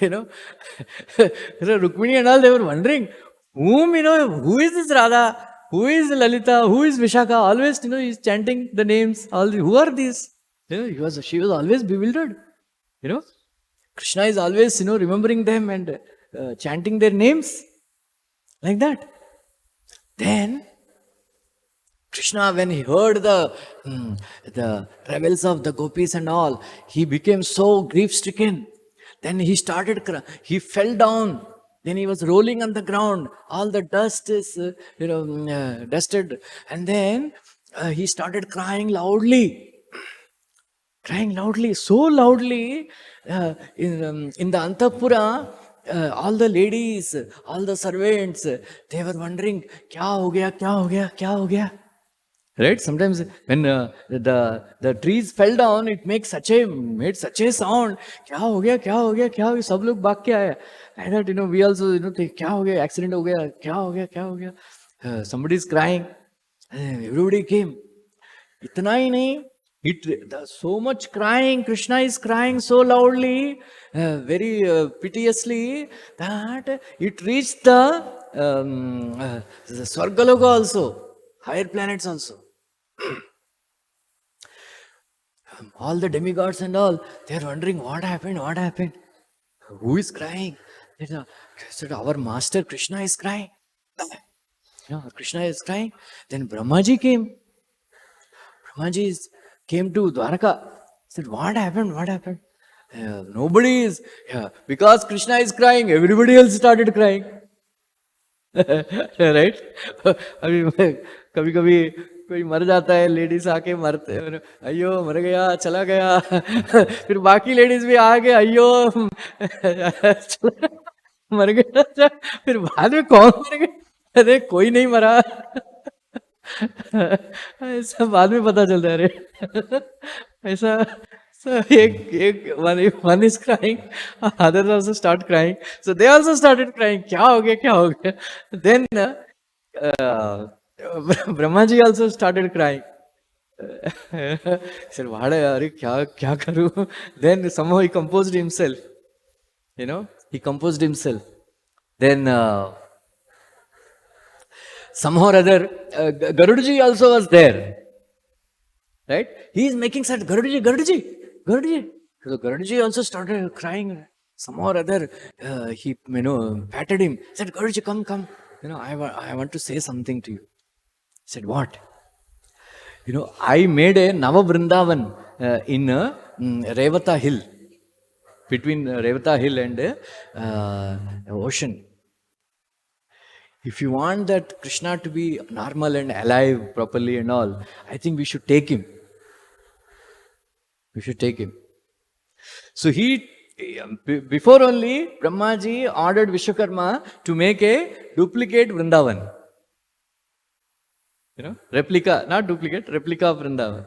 Rukmini and all, they were wondering, who is this Radha? Who is Lalita? Who is Vishaka? Always, he's chanting the names. Who are these? She was always bewildered. Krishna is always, remembering them and chanting their names like that. Then Krishna, when he heard the travels of the gopis and all, he became so grief-stricken. Then he he fell down. Then he was rolling on the ground. All the dust is, dusted. And then he started crying loudly. So loudly. In the Antapura, all the ladies, all the servants, they were wondering, kya ho gaya? Right? Sometimes when the trees fell down, it made such a sound. Kya ho gaya? Sab log bhag ke aaya. Like that, we also, think, kya ho gaya? Accident ho gaya? Kya ho gaya? Somebody is crying. Everybody came. Itna hi nahi. So much crying. Krishna is crying so loudly, very piteously, that it reached the Swargaloka also, higher planets also. All the demigods and all, they're wondering what happened, what happened. Who is crying? They said, our master Krishna is crying. Krishna is crying. Then Brahmaji came. Brahmaji came to Dwaraka. Said, what happened? What happened? Nobody is. Because Krishna is crying, everybody else started crying. Right? अभी कभी कभी कोई मर जाता है, ladies आके मरते, अयो मर गया, चला गया. फिर बाकी लेडीज भी आके अयो मर गया. फिर बाद में कौन मर गया? अरे कोई नहीं मरा. ऐसा बाद में पता चलता है. अरे ऐसा. So one is crying, others also start crying. So they also started crying. क्या हो गया, क्या हो गया? Then Brahmaji also started crying. He said, "What? अरे क्या करूँ?" Then somehow he composed himself. He composed himself. Then somehow or other, Garudaji also was there. Right? He is making such Garudaji. So Garudaji also started crying. Somehow or other, he patted him. Said, Garudaji, come. I want to say something to you. He said, what? I made a Nava Vrindavan in Revata Hill. Between Revata Hill and ocean. If you want that Krishna to be normal and alive properly and all, I think we should take him. We should take him. So before only, Brahmaji ordered Vishwakarma to make a duplicate Vrindavan. Replica, not duplicate, replica of Vrindavan.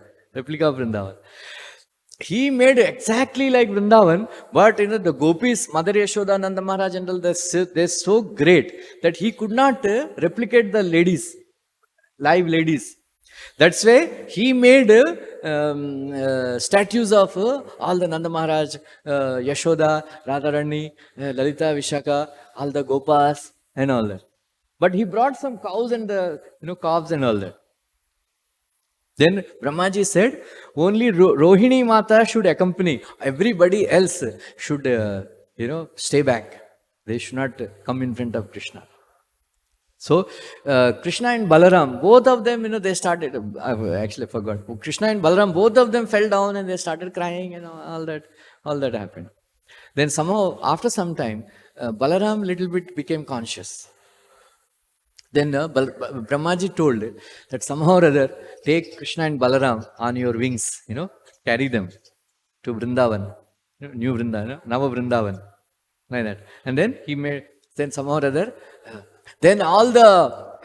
He made exactly like Vrindavan, but the gopis, Mother Yashoda, Nanda Maharaj and all, they're so great that he could not replicate the ladies, live ladies. That's why he made statues of all the Nanda Maharaj, Yashoda, Radharani, Lalita, Vishaka, all the Gopas and all that. But he brought some cows and the calves and all that. Then Brahmaji said, only Rohini Mata should accompany. Everybody else should, stay back. They should not come in front of Krishna. So, Krishna and Balaram, both of them, they started, I actually forgot. Krishna and Balaram, both of them fell down and they started crying and all that happened. Then somehow, after some time, Balaram little bit became conscious. Then Brahmaji told that somehow or other, take Krishna and Balaram on your wings, carry them to Vrindavan, new Vrindavan, Nava Vrindavan, like that. And then he made, then somehow or other, then all the,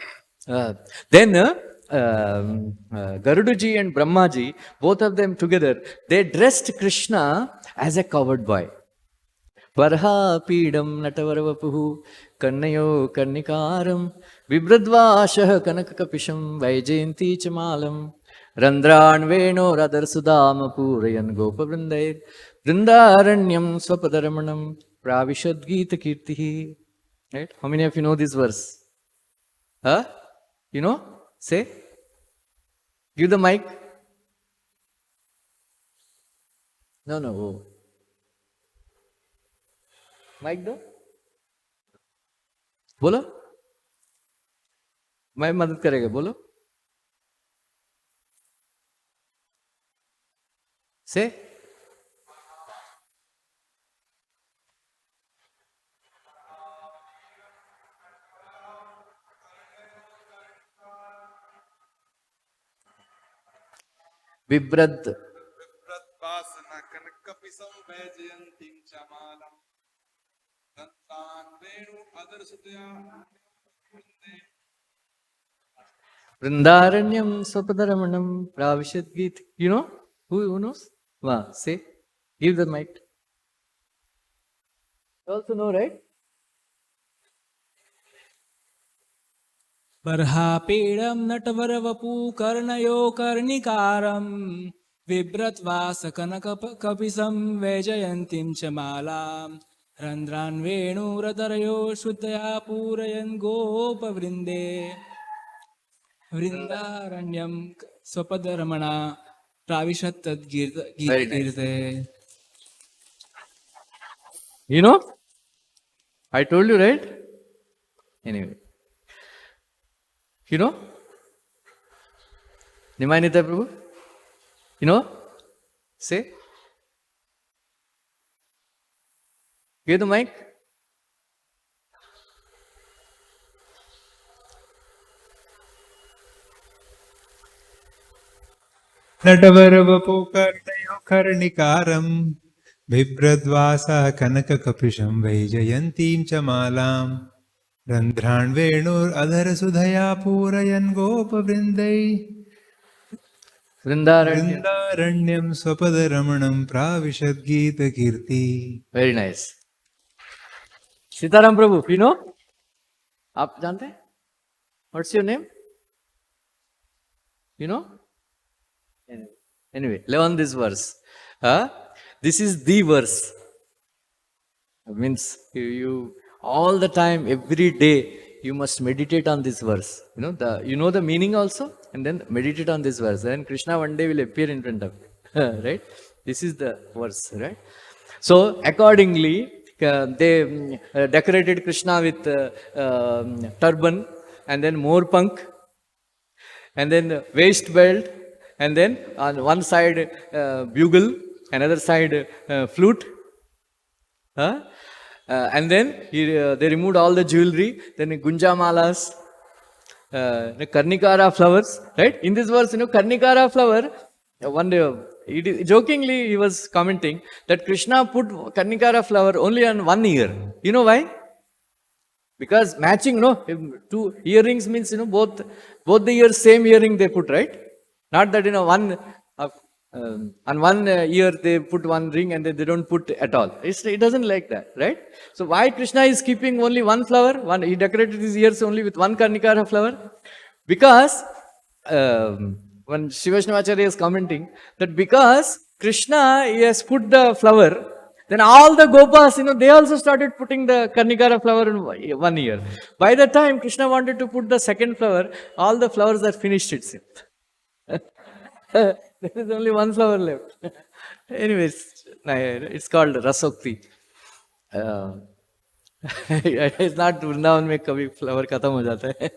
Garudaji and Brahmaji, both of them together, they dressed Krishna as a coward boy. Varha pidam natavaravapuhu karnayo karnikaram vibradvashah kanakakapisham vaijayanti chamalam randran veno radarsudama purayan gopavrindayir vrindaranyam swapadaramanam pravishadgita kirtihi. Right? How many of you know this verse? Huh? Say. Give the mic. No. Mic दो. बोलो. मैं मदद करेगा. बोलो. Say. Vibrad vasana kanakapisam vaijayantim chamalam dantan venu adarsudya Vrindaranyam Swapadaramanam Pravishadgit. Who knows? Say. Give the mic. You also know, right? Barhapedam natvaravapu karnayo karnikaram vibratva sakanakapisam vejayantim chamalam randran venu radarayo shuddhaya purayan gopavrinde vrindaranyam swapadharamana प्राविशत् Very nice. गीतकीर्ते. You know, I told you, right? Anyway, you know, Nimanita Prabhu, you know, say, give the mic. नटवरवपुकर्णयोकर्णिकारम् बिभ्रद्वासा कनककपिशं वैजयन्तीं च मालाम् रन्ध्रान् वेणुरधरसुधया पूरयन् गोपवृन्दै वृन्दारण्यं स्वपदरमणं प्राविशद्गीतकीर्ति. Very nice. Sitaram Prabhu, you know? आप जानते हैं? What's your name? You know? Anyway, learn this verse. This is the verse. It means you all the time, every day, you must meditate on this verse. You know the meaning also, and then meditate on this verse. Then Krishna one day will appear in front of you. Right? This is the verse, right? So accordingly, they decorated Krishna with turban, and then more punk, and then waist belt, and then on one side bugle, another side flute, and then they removed all the jewelry, then gunja malas, karnikara flowers, right? In this verse, karnikara flower, one day, jokingly he was commenting that Krishna put karnikara flower only on one ear. You know why? Because matching, two earrings means, both the ears, same earring they put, right? Not that, one, on one ear they put one ring and they don't put at all. It doesn't like that, right? So why Krishna is keeping only one flower? He decorated his ears only with one karnikara flower? Because, when Shivashnavacharya is commenting, that because Krishna he has put the flower, then all the gopas, they also started putting the karnikara flower in one ear. By the time Krishna wanted to put the second flower, all the flowers are finished itself. There is only one flower left. Anyways, it's called Rasokti. It's not Vrindavan mein kabhi flower khatam ho jata hai.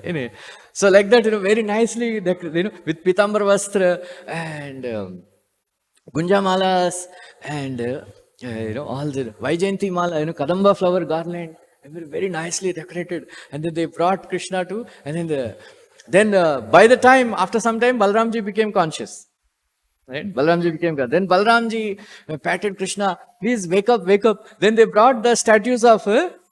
Anyway, so like that, very nicely, with Pitambar Vastra and Gunja Malas and all the Vaijayanti Mala, Kadamba flower garland, very nicely decorated. And then they brought Krishna to, and then by the time, after some time, Balramji became conscious. Right? Balramji became conscious. Then Balramji patted Krishna, please wake up, wake up. Then they brought the statues of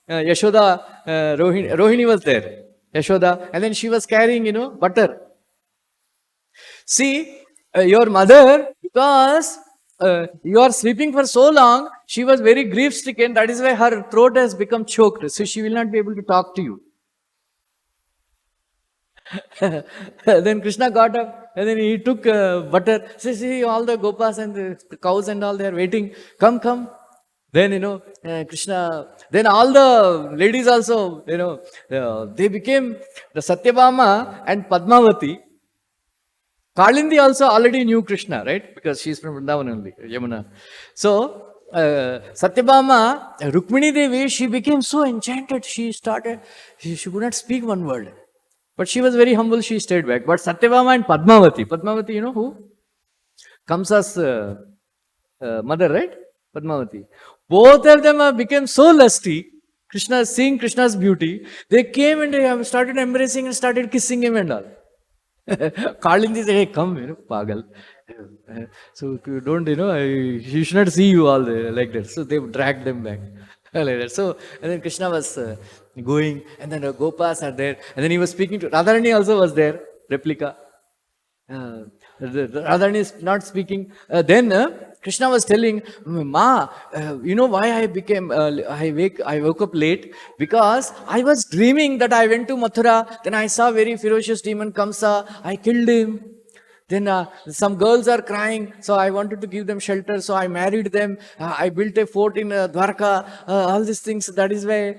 Yashoda, Rohini was there. Yashoda, and then she was carrying, butter. See, your mother, because you are sleeping for so long, she was very grief-stricken. That is why her throat has become choked. So she will not be able to talk to you. Then Krishna got up and then he took butter. See, all the gopas and the cows and all, they are waiting. Come, come. Then, Krishna, then all the ladies also, they became the Satyabhama and Padmavati. Kalindi also already knew Krishna, right? Because she is from Vrindavan only, Yamuna. So, Satyabhama, Rukmini Devi, she became so enchanted. She could not speak one word. But she was very humble, she stayed back. But Satyabhama and Padmavati, you know who? Kamsa's mother, right? Padmavati. Both of them became so lusty. Krishna, seeing Krishna's beauty, they came and they started embracing and started kissing him and all. Kalindi said, hey, come, pagal. So if you don't, he should not see you all like that. So they dragged them back. Like that. So, and then Krishna was going, and then the Gopas are there, and then he was speaking to Radharani also was there, replica. Radharani is not speaking. Then Krishna was telling, Ma, you know why I woke up late? Because I was dreaming that I went to Mathura, then I saw very ferocious demon Kamsa, I killed him. Then some girls are crying, so I wanted to give them shelter, so I married them. I built a fort in Dwarka, all these things. That is why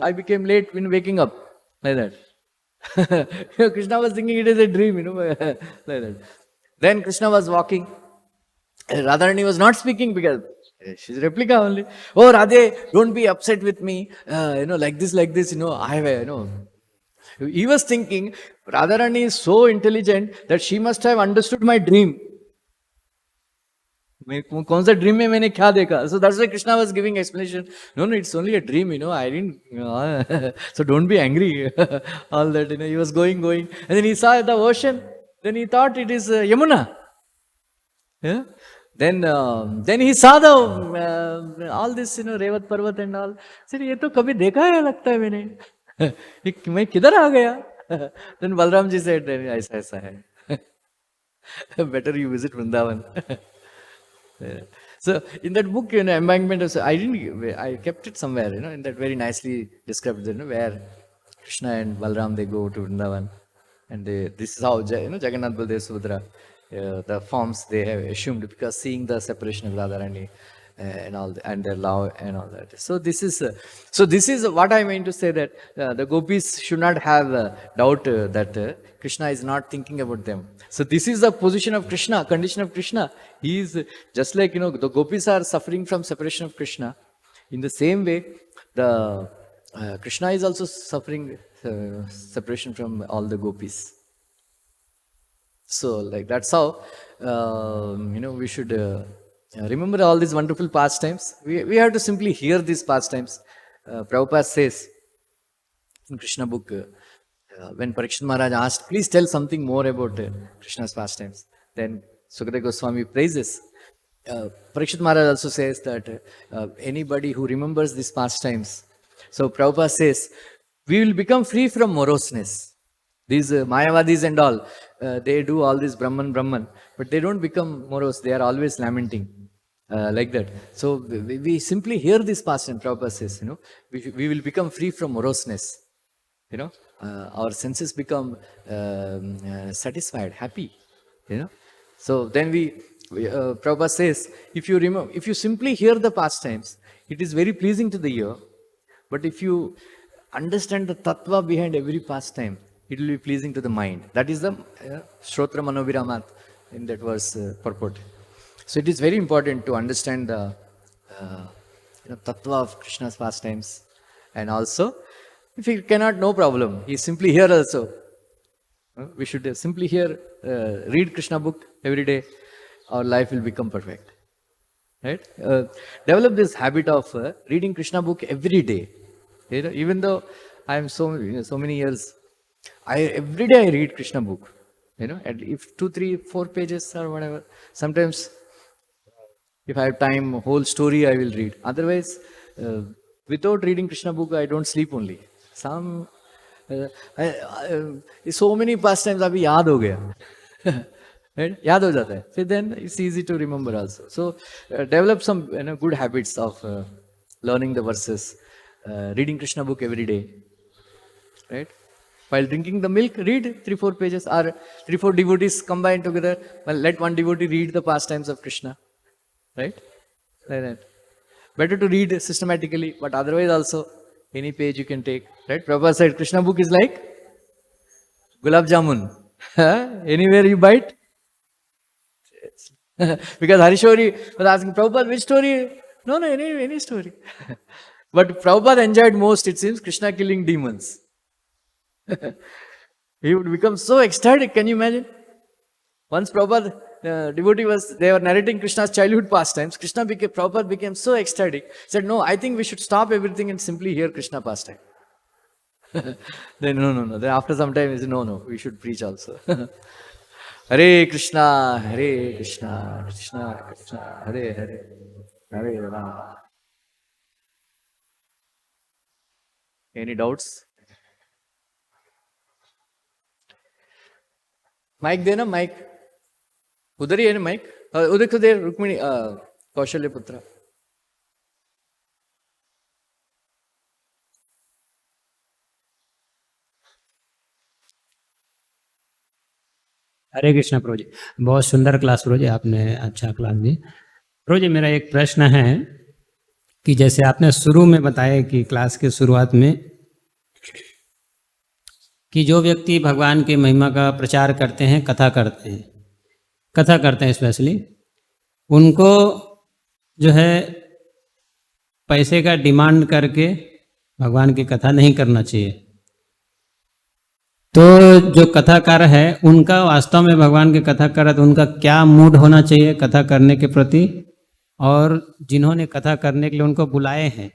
I became late when waking up, like that. Krishna was thinking it is a dream, like that. Then Krishna was walking. Radharani was not speaking because she's replica only. Oh, Radhe, don't be upset with me. Like this, I have a. He was thinking, Radharani is so intelligent that she must have understood my dream. कौन सा dream में मैंने क्या देखा? So that's why Krishna was giving explanation. No, it's only a dream, I didn't. So don't be angry. All that, he was going, and then he saw the ocean. Then he thought it is Yamuna. Yeah. Then he saw the all this, Revat Parvat and all. Said, ये तो कभी देखा है लगता है मैंने. मैं किधर आ गया? Then Balram ji said, ऐसा है. Better you visit Vrindavan. So in that book, Embankment of, I kept it somewhere, in that very nicely described, where Krishna and Balram, they go to Vrindavan, and this is how Jagannath Baldev Subhadra, the forms they have assumed, because seeing the separation of Radharani and all, and their love and all that. So this is what I mean to say, that the gopis should not have doubt that Krishna is not thinking about them. So this is the position of Krishna, condition of Krishna. He is just like, the gopis are suffering from separation of Krishna. In the same way, the Krishna is also suffering separation from all the gopis. So like that's how, we should remember all these wonderful pastimes. We have to simply hear these pastimes. Prabhupada says in Krishna book, when Parikshit Maharaj asked, please tell something more about Krishna's pastimes, then Sukadeva Goswami praises. Parikshit Maharaj also says that anybody who remembers these pastimes, so Prabhupada says, we will become free from moroseness. These Mayavadis and all, they do all this Brahman, but they don't become morose, they are always lamenting. Like that. So we simply hear this pastime, Prabhupada says, we will become free from moroseness. Our senses become satisfied, happy. So then Prabhupada says, if you simply hear the pastimes, it is very pleasing to the ear. But if you understand the tattva behind every pastime, it will be pleasing to the mind. That is the Shrotra Manoviramat in that verse purport. So it is very important to understand the tattva of Krishna's pastimes. And also, if you cannot, no problem. He simply here also. We should simply here, read Krishna book every day. Our life will become perfect. Right? Develop this habit of reading Krishna book every day. Even though I am so many years, every day I read Krishna book. And if 2, 3, 4 pages or whatever. Sometimes, if I have time, whole story I will read. Otherwise, without reading Krishna book, I don't sleep only. So many pastimes abhi yaad ho gaya. Right? Yaad ho jata hai. So then it's easy to remember also. So develop some good habits of learning the verses, reading Krishna book every day. Right? While drinking the milk, read 3, 4 pages, or 3, 4 devotees combine together. Well, let one devotee read the pastimes of Krishna. Right? Like that. Better to read systematically, but otherwise also, any page you can take. Right? Prabhupada said, Krishna book is like gulab jamun. Anywhere you bite. Because Harishori was asking, Prabhupada, which story? No, any story. But Prabhupada enjoyed most, it seems, Krishna killing demons. He would become so ecstatic, can you imagine? Once Prabhupada, devotee they were narrating Krishna's childhood pastimes. Prabhupada became so ecstatic. Said, no, I think we should stop everything and simply hear Krishna pastime. Then no. Then after some time, he said, no, we should preach also. Hare Krishna, Krishna Krishna, Hare Rama. Any doubts? Mike देना, mike उधर ही है ना, mic उधर तो दे, रुक्मिणी कौशल्य पुत्र. हरे कृष्णा प्रभु जी, बहुत सुंदर क्लास प्रभु जी, आपने अच्छा क्लास दी प्रभु जी. मेरा एक प्रश्न है कि जैसे आपने शुरू में बताया कि क्लास के शुरुआत में कि जो व्यक्ति भगवान की महिमा का प्रचार करते हैं, कथा करते हैं, कथा करते हैं स्पेशली, उनको जो है पैसे का डिमांड करके भगवान की कथा नहीं करना चाहिए। तो जो कथाकार है उनका वास्तव में भगवान की कथा कर रहा, तो उनका क्या मूड होना चाहिए कथा करने के प्रति, और जिन्होंने कथा करने के लिए उनको बुलाए हैं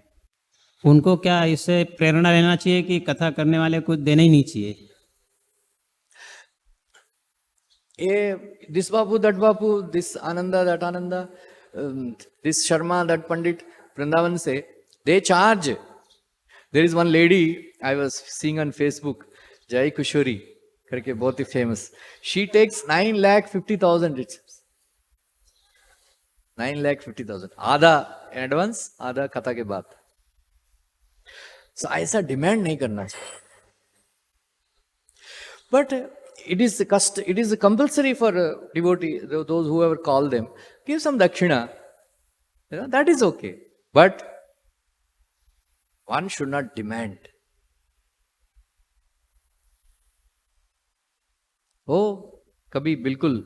उनको क्या इससे प्रेरणा लेना चाहिए कि कथा करने वाले कुछ देना ही नहीं चाहिए? This Babu, that Babu, this Ananda, that Ananda, this Sharma, that Pandit, Vrindavan say, they charge. There is one lady I was seeing on Facebook, Jai Kushori, करके बहुत ही famous. She takes 9,50,000 it seems. 9,50,000. आधा advance, आधा कथा के बाद. So ऐसा demand नहीं करना चाहिए. But it is compulsory for devotee, those whoever call them, give some dakshina. That is okay. But one should not demand. हो कभी बिल्कुल,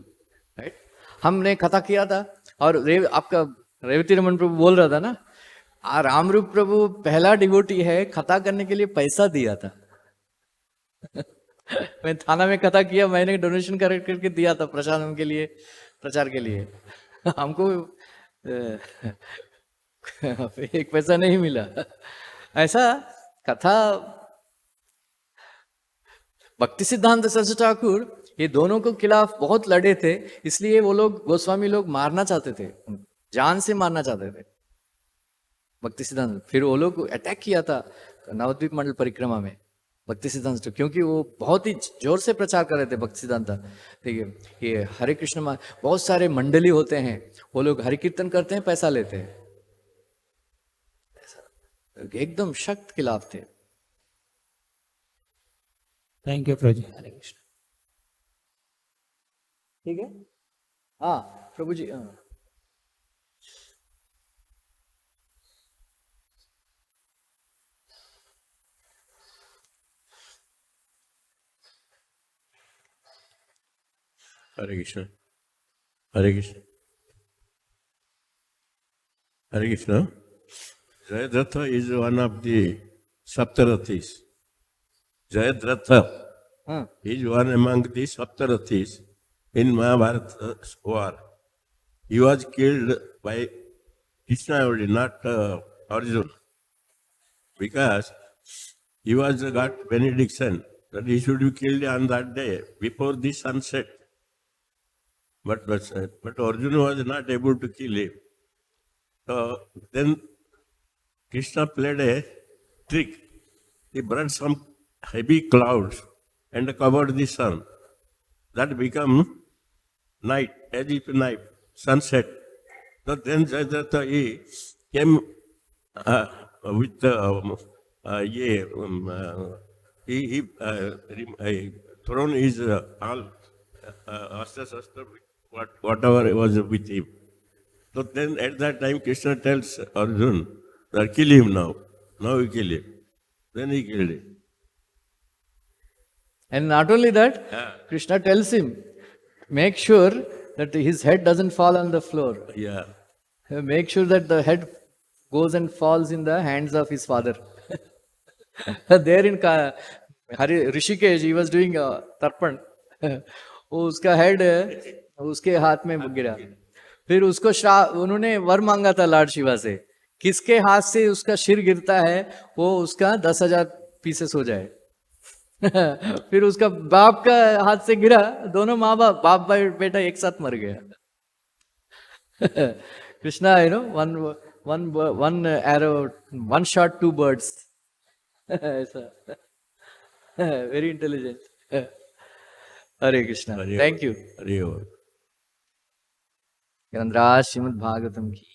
राइट. हमने कथा किया था और आपका रेवती रमन प्रभु बोल रहा था ना, रामरूप प्रभु पहला डिवोटी है कथा करने के लिए पैसा दिया था. मैं थाना में कथा किया, मैंने डोनेशन करके दिया था प्रसाद के लिए, प्रचार के लिए. हमको एक पैसा नहीं मिला. ऐसा कथा. भक्ति सिद्धांत सरस्वती ठाकुर ये दोनों को खिलाफ बहुत लड़े थे, इसलिए वो लोग गोस्वामी लोग मारना चाहते थे, जान से मारना चाहते थे भक्ति सिद्धांत. फिर वो लोग अटैक किया था नवद्वीप मंडल परिक्रमा में भक्ति सिद्धांत, क्योंकि वो बहुत ही जोर से प्रचार कर रहे थे भक्ति सिद्धांत. ठीक है, ये हरे कृष्ण बहुत सारे मंडली होते हैं, वो लोग हरि कीर्तन करते हैं, पैसा लेते हैं, एकदम सख्त खिलाफ थे. थैंक यू प्रभु जी. हरे कृष्ण. ठीक है. हाँ प्रभु जी. हाँ Hare Krishna. Hare Krishna. Hare Krishna. Jayadratha is one of the Saptarathis. Jayadratha is one among the Saptarathis in Mahabharata war. He was killed by Krishna only, not Arjuna, because he was got benediction that he should be killed on that day before the sunset. But Arjuna was not able to kill him. So then Krishna played a trick. He brought some heavy clouds and covered the sun. That became night, as if night, sunset. So then Jayadratha he came with he thrown his all astra whatever was with him. So then at that time Krishna tells Arjuna, kill him now. Now you kill him. Then he killed him. And not only that, Krishna tells him, make sure that his head doesn't fall on the floor. Yeah. Make sure that the head goes and falls in the hands of his father. There in Rishikesh, he was doing tarpan. उसका head उसके हाथ में गिरा. फिर उसको उन्होंने वर मांगा था लॉर्ड शिवा से, किसके हाथ से उसका सिर गिरता है वो उसका 10,000 पीसेस हो जाए. फिर उसका बाप का हाथ से गिरा, दोनों माँ बाप बेटा एक साथ मर गया. Krishna, one arrow, one shot, two birds. ऐसा. Very intelligent. Hare Krishna. Thank you. Hare ग्रंथराज Shrimad Bhagavatam की